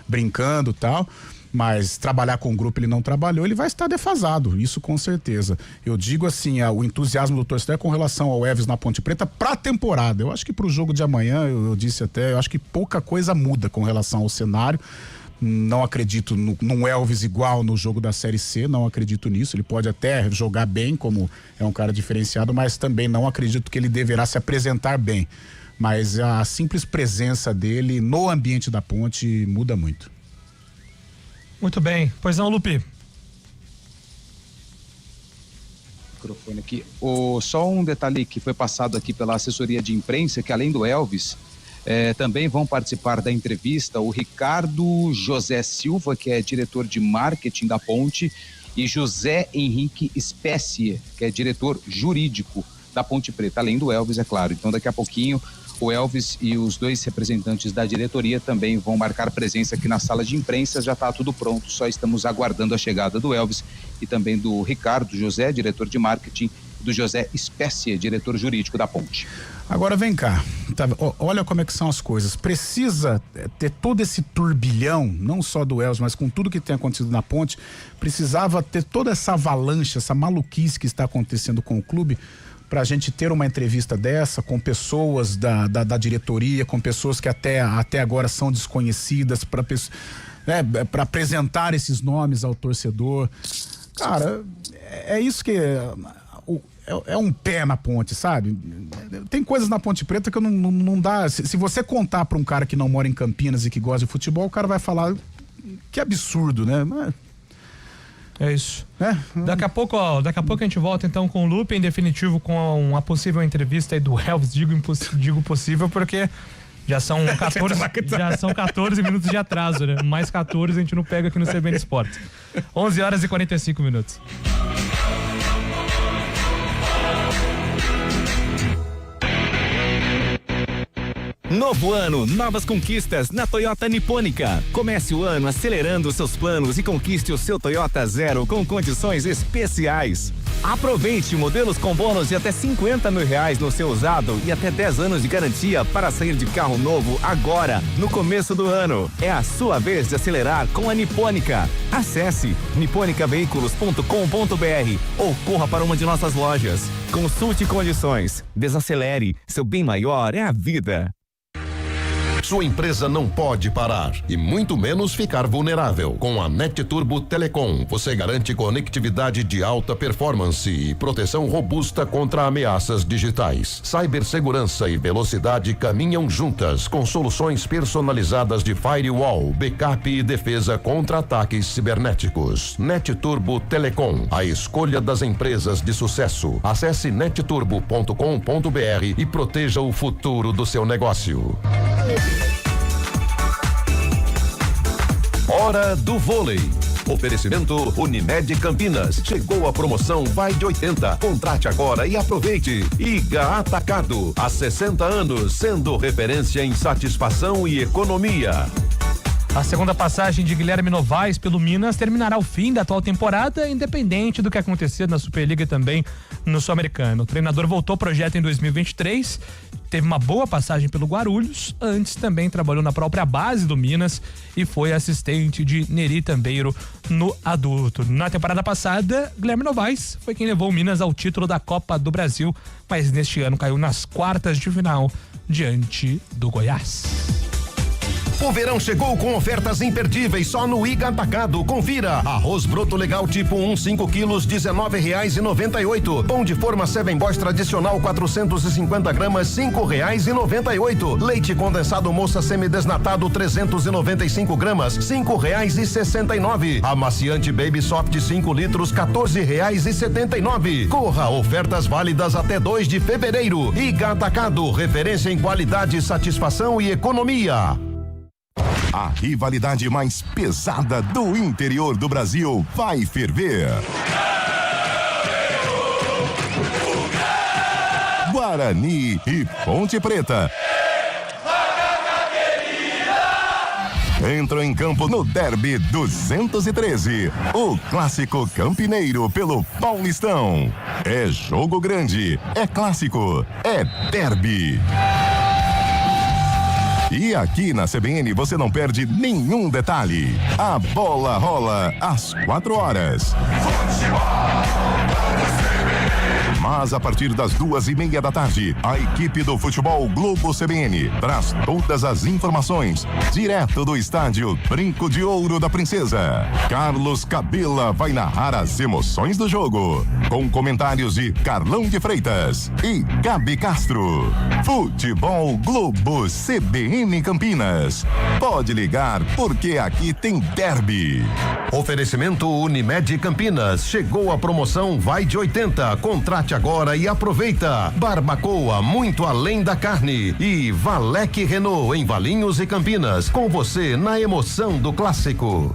D: brincando e tal. Mas trabalhar com o grupo ele não trabalhou, ele vai estar defasado, isso com certeza. Eu digo assim, o entusiasmo do torcedor com relação ao Elvis na Ponte Preta pra temporada. Eu acho que pro jogo de amanhã, eu disse até, eu acho que pouca coisa muda com relação ao cenário. Não acredito num Elvis igual no jogo da Série C, não acredito nisso. Ele pode até jogar bem, como é um cara diferenciado, mas também não acredito que ele deverá se apresentar bem. Mas a simples presença dele no ambiente da Ponte muda muito.
B: Muito bem. Pois não, Lupe.
C: Microfone aqui. Só um detalhe que foi passado aqui pela assessoria de imprensa, que além do Elvis, também vão participar da entrevista o Ricardo José Silva, que é diretor de marketing da Ponte, e José Henrique Espécie, que é diretor jurídico da Ponte Preta, além do Elvis, é claro. Então, daqui a pouquinho, o Elvis e os dois representantes da diretoria também vão marcar presença aqui na sala de imprensa. Já está tudo pronto, só estamos aguardando a chegada do Elvis e também do Ricardo José, diretor de marketing, e do José Espécie, diretor jurídico da Ponte.
D: Agora vem cá, olha como é que são as coisas. Precisa ter todo esse turbilhão, não só do Elvis, mas com tudo que tem acontecido na Ponte, precisava ter toda essa avalanche, essa maluquice que está acontecendo com o clube, para a gente ter uma entrevista dessa com pessoas da diretoria, com pessoas que até agora são desconhecidas, para apresentar esses nomes ao torcedor. Cara, é isso que é um pé na Ponte, sabe? Tem coisas na Ponte Preta que não dá. Se você contar para um cara que não mora em Campinas e que gosta de futebol, o cara vai falar que absurdo, né?
B: É isso. Daqui a pouco a gente volta então com o Lupe, em definitivo com uma possível entrevista aí do Elvis. Digo possível porque já são 14 minutos de atraso, né? Mais 14 a gente não pega aqui no CBN Esportes. 11h45.
N: Novo ano, novas conquistas na Toyota Nipônica. Comece o ano acelerando seus planos e conquiste o seu Toyota Zero com condições especiais. Aproveite modelos com bônus de até R$50 mil no seu usado e até 10 anos de garantia para sair de carro novo agora, no começo do ano. É a sua vez de acelerar com a Nipônica. Acesse niponicaveículos.com.br ou corra para uma de nossas lojas. Consulte condições. Desacelere. Seu bem maior é a vida.
H: Sua empresa não pode parar e muito menos ficar vulnerável. Com a NetTurbo Telecom, você garante conectividade de alta performance e proteção robusta contra ameaças digitais. Cibersegurança e velocidade caminham juntas com soluções personalizadas de firewall, backup e defesa contra ataques cibernéticos. NetTurbo Telecom, a escolha das empresas de sucesso. Acesse netturbo.com.br e proteja o futuro do seu negócio. Hora do vôlei. Oferecimento Unimed Campinas. Chegou a promoção Vai de 80. Contrate agora e aproveite. Iga Atacado. Há 60 anos, sendo referência em satisfação e economia.
B: A segunda passagem de Guilherme Novaes pelo Minas terminará ao fim da atual temporada, independente do que acontecer na Superliga e também no Sul-Americano. O treinador voltou ao projeto em 2023, teve uma boa passagem pelo Guarulhos, antes também trabalhou na própria base do Minas e foi assistente de Neri Tambeiro no adulto. Na temporada passada, Guilherme Novaes foi quem levou o Minas ao título da Copa do Brasil, mas neste ano caiu nas quartas de final diante do Goiás.
H: O verão chegou com ofertas imperdíveis só no Iga Atacado. Confira. Arroz broto legal tipo 1, 5 quilos, R$19,98. Pão de forma Seven Boys tradicional 450 gramas, R$5,98. Leite condensado moça semidesnatado 395 gramas, R$5,69. Amaciante Baby Soft 5 litros, R$14,79. Corra, ofertas válidas até 2 de fevereiro. Iga Atacado, referência em qualidade, satisfação e economia.
A: A rivalidade mais pesada do interior do Brasil vai ferver. Guarani e Ponte Preta entram em campo no Derby 213, o clássico campineiro pelo Paulistão. É jogo grande, é clássico, é derby. E aqui na CBN você não perde nenhum detalhe. A bola rola às 4 horas. Mas a partir das 2:30 da tarde, a equipe do Futebol Globo CBN traz todas as informações direto do estádio Brinco de Ouro da Princesa. Carlos Cabela vai narrar as emoções do jogo, com comentários de Carlão de Freitas e Gabi Castro. Futebol Globo CBN Campinas. Pode ligar porque aqui tem derby.
H: Oferecimento Unimed Campinas. Chegou a promoção Vai de 80. Contrate agora e aproveita. Barbacoa, muito além da carne. E Valec Renault em Valinhos e Campinas. Com você na emoção do clássico.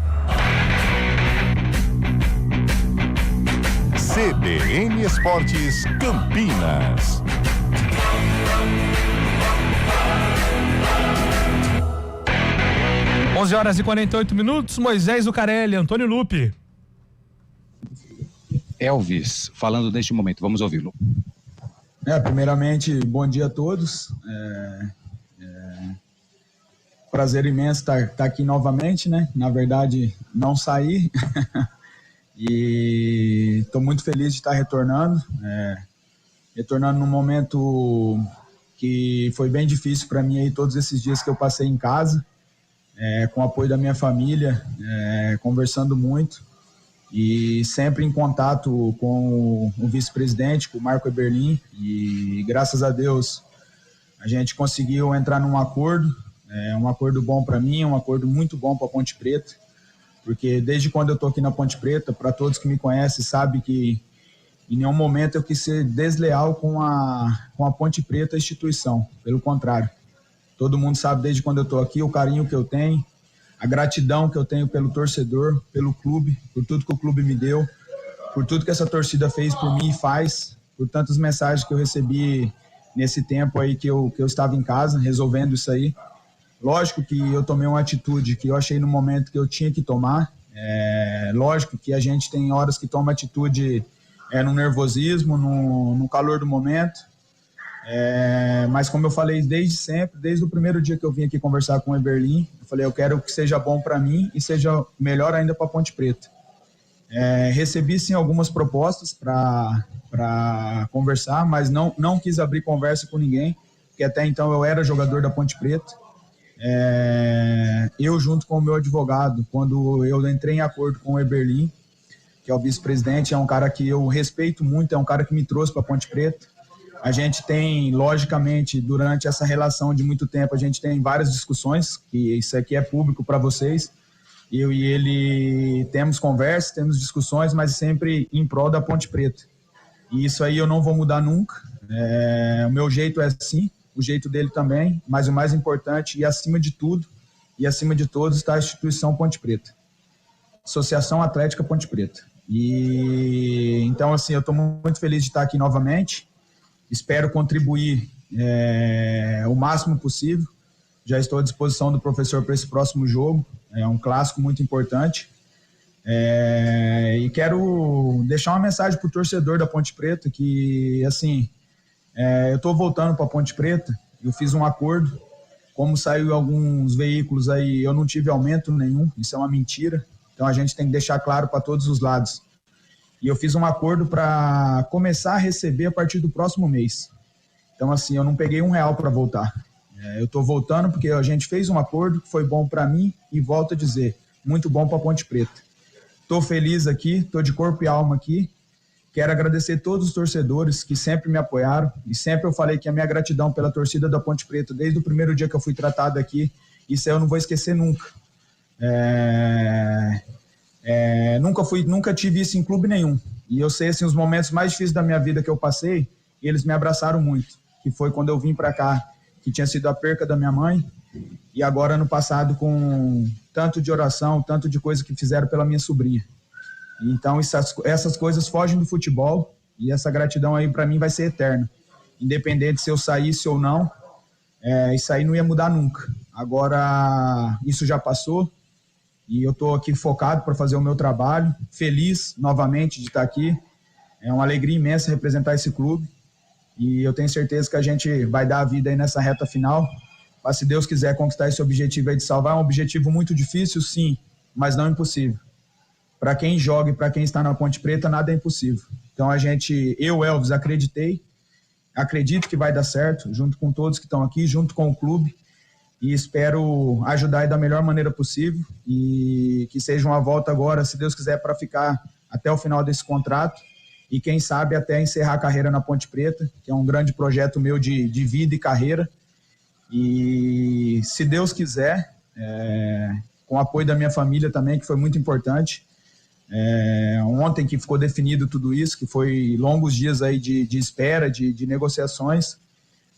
A: CBN Esportes Campinas.
B: Onze horas e 48 minutos. Moisés Zucarelli, Antônio Lupe.
C: Elvis, falando neste momento, vamos ouvi-lo.
O: Primeiramente, bom dia a todos. Prazer imenso estar aqui novamente, né? Na verdade, não saí. E estou muito feliz de estar retornando. Retornando num momento que foi bem difícil para mim aí, todos esses dias que eu passei em casa, com o apoio da minha família, conversando muito. E sempre em contato com o vice-presidente, com o Marco Eberlin, e graças a Deus a gente conseguiu entrar num acordo, um acordo bom para mim, um acordo muito bom para a Ponte Preta, porque desde quando eu tô aqui na Ponte Preta, para todos que me conhecem, sabem que em nenhum momento eu quis ser desleal com a Ponte Preta, a instituição. Pelo contrário, todo mundo sabe desde quando eu tô aqui o carinho que eu tenho, a gratidão que eu tenho pelo torcedor, pelo clube, por tudo que o clube me deu, por tudo que essa torcida fez por mim e faz, por tantas mensagens que eu recebi nesse tempo aí que eu estava em casa, resolvendo isso aí. Lógico que eu tomei uma atitude que eu achei no momento que eu tinha que tomar. Lógico que a gente tem horas que toma atitude no nervosismo, no calor do momento. Mas como eu falei desde sempre, desde o primeiro dia que eu vim aqui conversar com o Eberlin, eu falei, eu quero que seja bom para mim e seja melhor ainda para Ponte Preta. Recebi sim algumas propostas para conversar, mas não quis abrir conversa com ninguém, porque até então eu era jogador da Ponte Preta. Eu junto com o meu advogado, quando eu entrei em acordo com o Eberlin, que é o vice-presidente, é um cara que eu respeito muito, é um cara que me trouxe para Ponte Preta. A gente tem, logicamente, durante essa relação de muito tempo, a gente tem várias discussões, que isso aqui é público para vocês. Eu e ele temos conversas, temos discussões, mas sempre em prol da Ponte Preta. E isso aí eu não vou mudar nunca. O meu jeito é assim, o jeito dele também, mas o mais importante e acima de tudo, e acima de todos, está a instituição Ponte Preta. Associação Atlética Ponte Preta. E então, assim, eu estou muito feliz de estar aqui novamente. Espero contribuir o máximo possível. Já estou à disposição do professor para esse próximo jogo. É um clássico muito importante. E quero deixar uma mensagem para o torcedor da Ponte Preta que, assim, eu estou voltando para a Ponte Preta. Eu fiz um acordo. Como saiu alguns veículos aí, eu não tive aumento nenhum. Isso é uma mentira. Então a gente tem que deixar claro para todos os lados. E eu fiz um acordo para começar a receber a partir do próximo mês. Então, assim, eu não peguei R$1 para voltar. Eu estou voltando porque a gente fez um acordo que foi bom para mim e volto a dizer, muito bom para Ponte Preta. Estou feliz aqui, estou de corpo e alma aqui. Quero agradecer todos os torcedores que sempre me apoiaram e sempre eu falei que a minha gratidão pela torcida da Ponte Preta, desde o primeiro dia que eu fui tratado aqui, isso eu não vou esquecer nunca. Nunca tive isso em clube nenhum. E eu sei, assim, os momentos mais difíceis da minha vida que eu passei, eles me abraçaram muito. Que foi quando eu vim para cá, que tinha sido a perca da minha mãe, e agora no passado com tanto de oração, tanto de coisa que fizeram pela minha sobrinha. Então essas coisas fogem do futebol, e essa gratidão aí para mim vai ser eterna. Independente se eu saísse ou não, isso aí não ia mudar nunca. Agora isso já passou, e eu estou aqui focado para fazer o meu trabalho, feliz novamente de estar aqui. É uma alegria imensa representar esse clube, e eu tenho certeza que a gente vai dar a vida aí nessa reta final, para, se Deus quiser, conquistar esse objetivo aí de salvar. É um objetivo muito difícil, sim, mas não impossível. Para quem joga e para quem está na Ponte Preta, nada é impossível. Então eu, Elvis, acredito que vai dar certo, junto com todos que estão aqui, junto com o clube, e espero ajudar aí da melhor maneira possível, e que seja uma volta agora, se Deus quiser, para ficar até o final desse contrato, e quem sabe até encerrar a carreira na Ponte Preta, que é um grande projeto meu de vida e carreira. E se Deus quiser, com o apoio da minha família também, que foi muito importante, ontem que ficou definido tudo isso, que foi longos dias aí de espera, de negociações,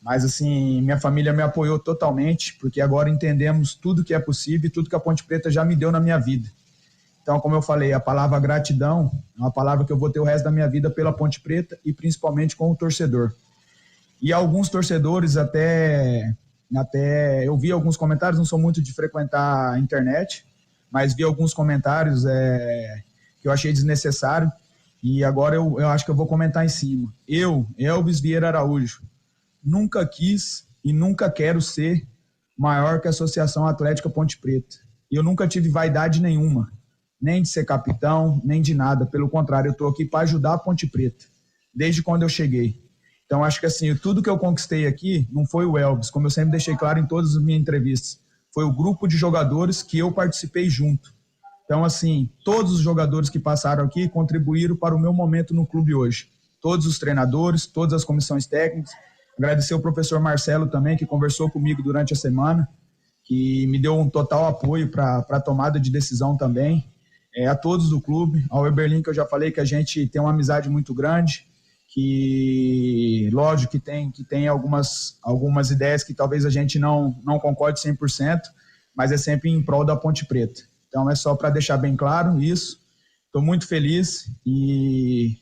O: mas assim, minha família me apoiou totalmente, porque agora entendemos tudo que é possível e tudo que a Ponte Preta já me deu na minha vida. Então, como eu falei, a palavra gratidão é uma palavra que eu vou ter o resto da minha vida pela Ponte Preta e principalmente com o torcedor. E alguns torcedores até eu vi alguns comentários, não sou muito de frequentar a internet, mas vi alguns comentários que eu achei desnecessário, e agora eu acho que eu vou comentar em cima. Eu, Elvis Vieira Araújo, nunca quis e nunca quero ser maior que a Associação Atlética Ponte Preta. Eu nunca tive vaidade nenhuma, nem de ser capitão, nem de nada. Pelo contrário, eu estou aqui para ajudar a Ponte Preta, desde quando eu cheguei. Então, acho que assim, tudo que eu conquistei aqui não foi o Elvis, como eu sempre deixei claro em todas as minhas entrevistas. Foi o grupo de jogadores que eu participei junto. Então, assim, todos os jogadores que passaram aqui contribuíram para o meu momento no clube hoje. Todos os treinadores, todas as comissões técnicas. Agradecer ao professor Marcelo também, que conversou comigo durante a semana, que me deu um total apoio para a tomada de decisão também. a todos do clube, ao Eberlin, que eu já falei que a gente tem uma amizade muito grande, que lógico que tem algumas ideias que talvez a gente não concorde 100%, mas é sempre em prol da Ponte Preta. Então é só para deixar bem claro isso. Estou muito feliz e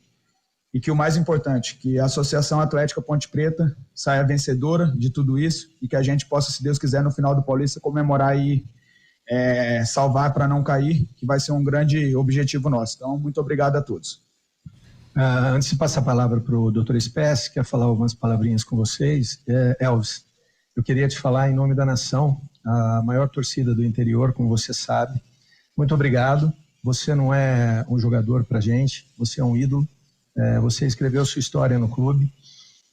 O: que o mais importante, que a Associação Atlética Ponte Preta saia vencedora de tudo isso e que a gente possa, se Deus quiser, no final do Paulista comemorar e salvar para não cair, que vai ser um grande objetivo nosso. Então, muito obrigado a todos.
P: Antes de passar a palavra para o Dr. Espécie, quer falar algumas palavrinhas com vocês. Elvis, eu queria te falar em nome da nação, a maior torcida do interior, como você sabe. Muito obrigado. Você não é um jogador para a gente, você é um ídolo. Você escreveu sua história no clube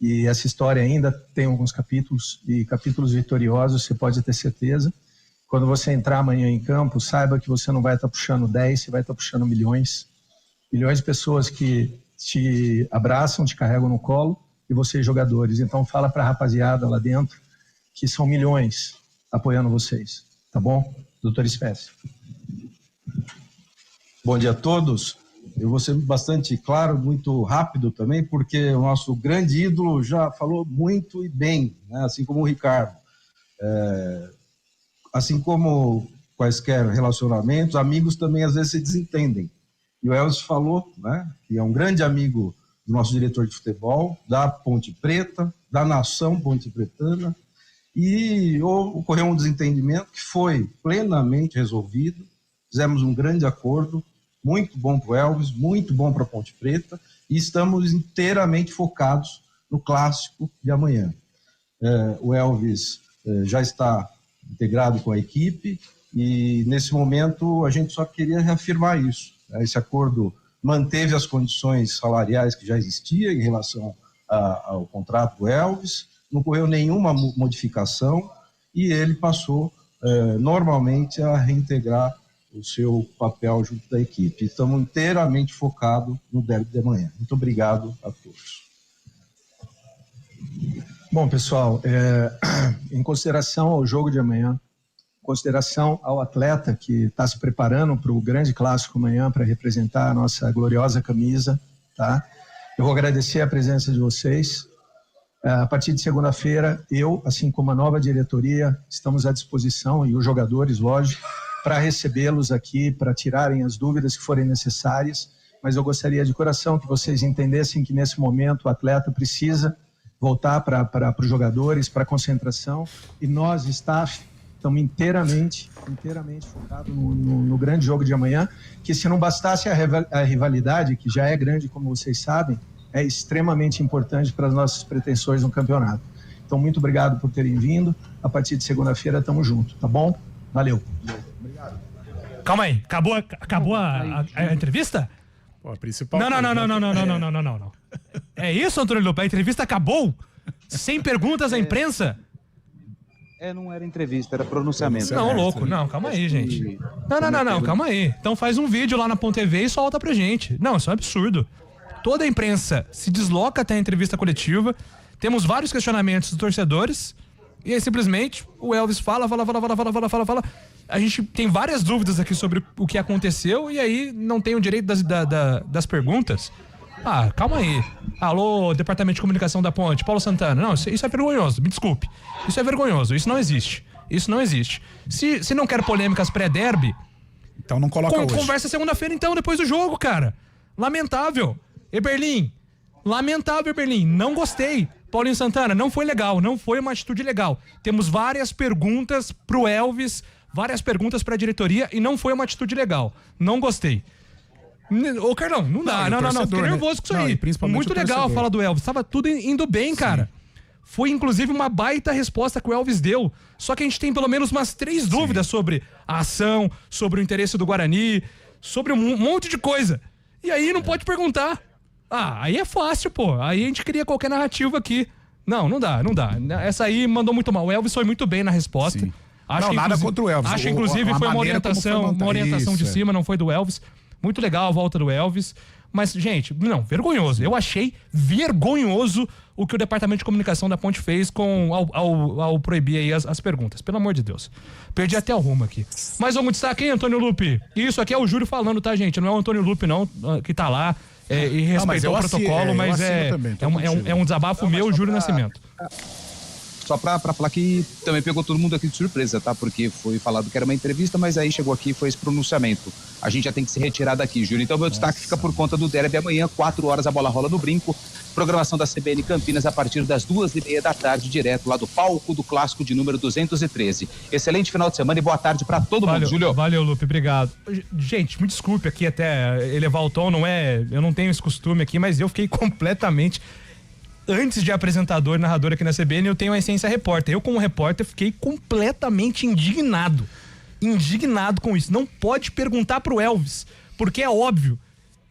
P: e essa história ainda tem alguns capítulos e capítulos vitoriosos, você pode ter certeza. Quando você entrar amanhã em campo, saiba que você não vai estar puxando 10, você vai estar puxando milhões de pessoas que te abraçam, te carregam no colo, e vocês jogadores. Então fala para a rapaziada lá dentro que são milhões apoiando vocês, tá bom? Doutor Espécie.
Q: Bom dia a todos. Eu vou ser bastante claro, muito rápido também, porque o nosso grande ídolo já falou muito e bem, né? Assim como o Ricardo. Assim como quaisquer relacionamentos, amigos também às vezes se desentendem. E o Elvis falou, né, que é um grande amigo do nosso diretor de futebol, da Ponte Preta, da nação ponte-pretana, e ocorreu um desentendimento que foi plenamente resolvido. Fizemos um grande acordo, muito bom para o Elvis, muito bom para a Ponte Preta, e estamos inteiramente focados no clássico de amanhã. O Elvis já está integrado com a equipe, e nesse momento a gente só queria reafirmar isso. Esse acordo manteve as condições salariais que já existiam em relação ao contrato do Elvis, não ocorreu nenhuma modificação e ele passou normalmente a reintegrar o seu papel junto da equipe. Estamos inteiramente focados no derby de amanhã. Muito obrigado a todos.
P: Bom, pessoal, em consideração ao jogo de amanhã, em consideração ao atleta que está se preparando para o grande clássico amanhã para representar a nossa gloriosa camisa, tá? Eu vou agradecer a presença de vocês. A partir de segunda-feira, eu, assim como a nova diretoria, estamos à disposição, e os jogadores, lógico, para recebê-los aqui, para tirarem as dúvidas que forem necessárias, mas eu gostaria de coração que vocês entendessem que nesse momento o atleta precisa voltar para os jogadores, para a concentração, e nós, staff, estamos inteiramente focados no grande jogo de amanhã, que se não bastasse a rivalidade, que já é grande, como vocês sabem, é extremamente importante para as nossas pretensões no campeonato. Então, muito obrigado por terem vindo. A partir de segunda-feira, estamos juntos, tá bom? Valeu.
B: Obrigado. Calma aí, acabou a entrevista?
D: Pô, a principal.
B: Não. É isso, Antônio Lupe? A entrevista acabou? Sem perguntas à imprensa?
C: Não era entrevista, era pronunciamento.
B: Não, louco, não, calma aí, gente. Não, calma aí. Então faz um vídeo lá na Ponte TV e solta pra gente. Não, isso é um absurdo. Toda a imprensa se desloca até a entrevista coletiva, temos vários questionamentos dos torcedores, e aí simplesmente o Elvis fala. A gente tem várias dúvidas aqui sobre o que aconteceu, e aí não tem o direito das perguntas. Calma aí. Alô, Departamento de Comunicação da Ponte, Paulo Santana. Não, isso é vergonhoso, me desculpe. Isso é vergonhoso, isso não existe. Se não quer polêmicas pré-derby,
D: então não coloca hoje.
B: Conversa segunda-feira então, depois do jogo, cara. Lamentável. Eberlin, não gostei. Paulinho Santana, não foi legal, não foi uma atitude legal. Temos várias perguntas pro Elvis, várias perguntas pra diretoria, e não foi uma atitude legal. Não gostei. Ô, Carlão, não dá. Não. Fiquei nervoso com isso aí. Muito legal a fala do Elvis. Tava tudo indo bem, cara. Foi, inclusive, uma baita resposta que o Elvis deu. Só que a gente tem pelo menos umas 3 dúvidas sobre a ação, sobre o interesse do Guarani, sobre um monte de coisa. E aí não pode perguntar. Aí é fácil, pô. Aí a gente cria qualquer narrativa aqui. Não dá. Essa aí mandou muito mal. O Elvis foi muito bem na resposta.
D: Sim. Nada contra o Elvis.
B: Acho que, inclusive, foi uma orientação de cima, não foi do Elvis. Muito legal a volta do Elvis. Mas, gente, não, vergonhoso. Eu achei vergonhoso o que o departamento de comunicação da Ponte fez ao proibir aí as perguntas. Pelo amor de Deus. Perdi até o rumo aqui. Mas vamos destaque, hein, Antônio Lupe? Isso aqui é o Júlio falando, tá, gente? Não é o Antônio Lupe, não, que tá lá e respeitou o protocolo, mas é um desabafo meu, Júlio Nascimento.
C: Só pra falar que também pegou todo mundo aqui de surpresa, tá? Porque foi falado que era uma entrevista, mas aí chegou aqui e foi esse pronunciamento. A gente já tem que se retirar daqui, Júlio. Então meu destaque fica por conta do derby amanhã, 4 horas, a bola rola no Brinco. Programação da CBN Campinas a partir das 2:30 da tarde, direto lá do palco do clássico de número 213. Excelente final de semana e boa tarde pra todo mundo, Júlio.
B: Valeu, Lupe, obrigado. Gente, me desculpe aqui até elevar o tom, eu não tenho esse costume aqui, mas eu fiquei completamente... Antes de apresentador e narrador aqui na CBN, eu tenho a essência repórter. Eu, como repórter, fiquei completamente indignado com isso. Não pode perguntar pro Elvis, porque é óbvio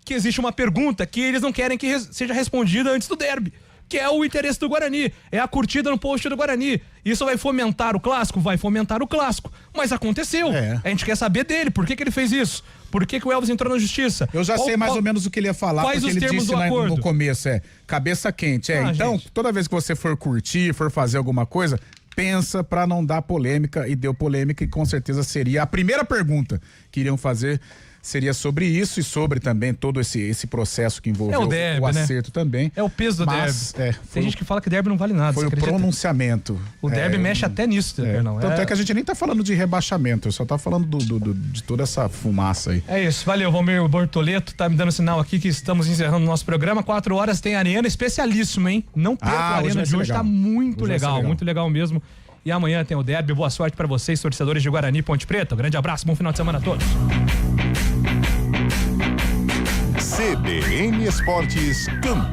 B: que existe uma pergunta que eles não querem que seja respondida antes do derby, que é o interesse do Guarani, é a curtida no post do Guarani. Isso vai fomentar o clássico? Vai fomentar o clássico. Mas aconteceu. A gente quer saber dele. Por que ele fez isso? Por que o Elvis entrou na justiça?
D: Eu já sei mais ou menos o que ele ia falar,
B: quais
D: porque
B: os
D: ele
B: termos
D: disse
B: do acordo?
D: No começo, cabeça quente. Então, gente, toda vez que você for curtir, for fazer alguma coisa, pensa pra não dar polêmica, e deu polêmica, e com certeza seria a primeira pergunta que iriam fazer. Seria sobre isso e sobre também todo esse processo que envolveu o acerto, né? Também.
B: É o peso do derby. Tem gente que fala que derby não vale nada.
D: Foi o pronunciamento.
B: O derby mexe até nisso, não.
D: Tanto é que a gente nem tá falando de rebaixamento, só tá falando de toda essa fumaça aí.
B: É isso, valeu, Valmir Bortoleto tá me dando sinal aqui que estamos encerrando o nosso programa. 4 horas tem Arena, especialíssimo, hein? Não perca a Arena de hoje, tá muito legal, muito legal mesmo. E amanhã tem o derby, boa sorte pra vocês, torcedores de Guarani e Ponte Preta. Um grande abraço, bom final de semana a todos.
A: CBN Esportes Campinas.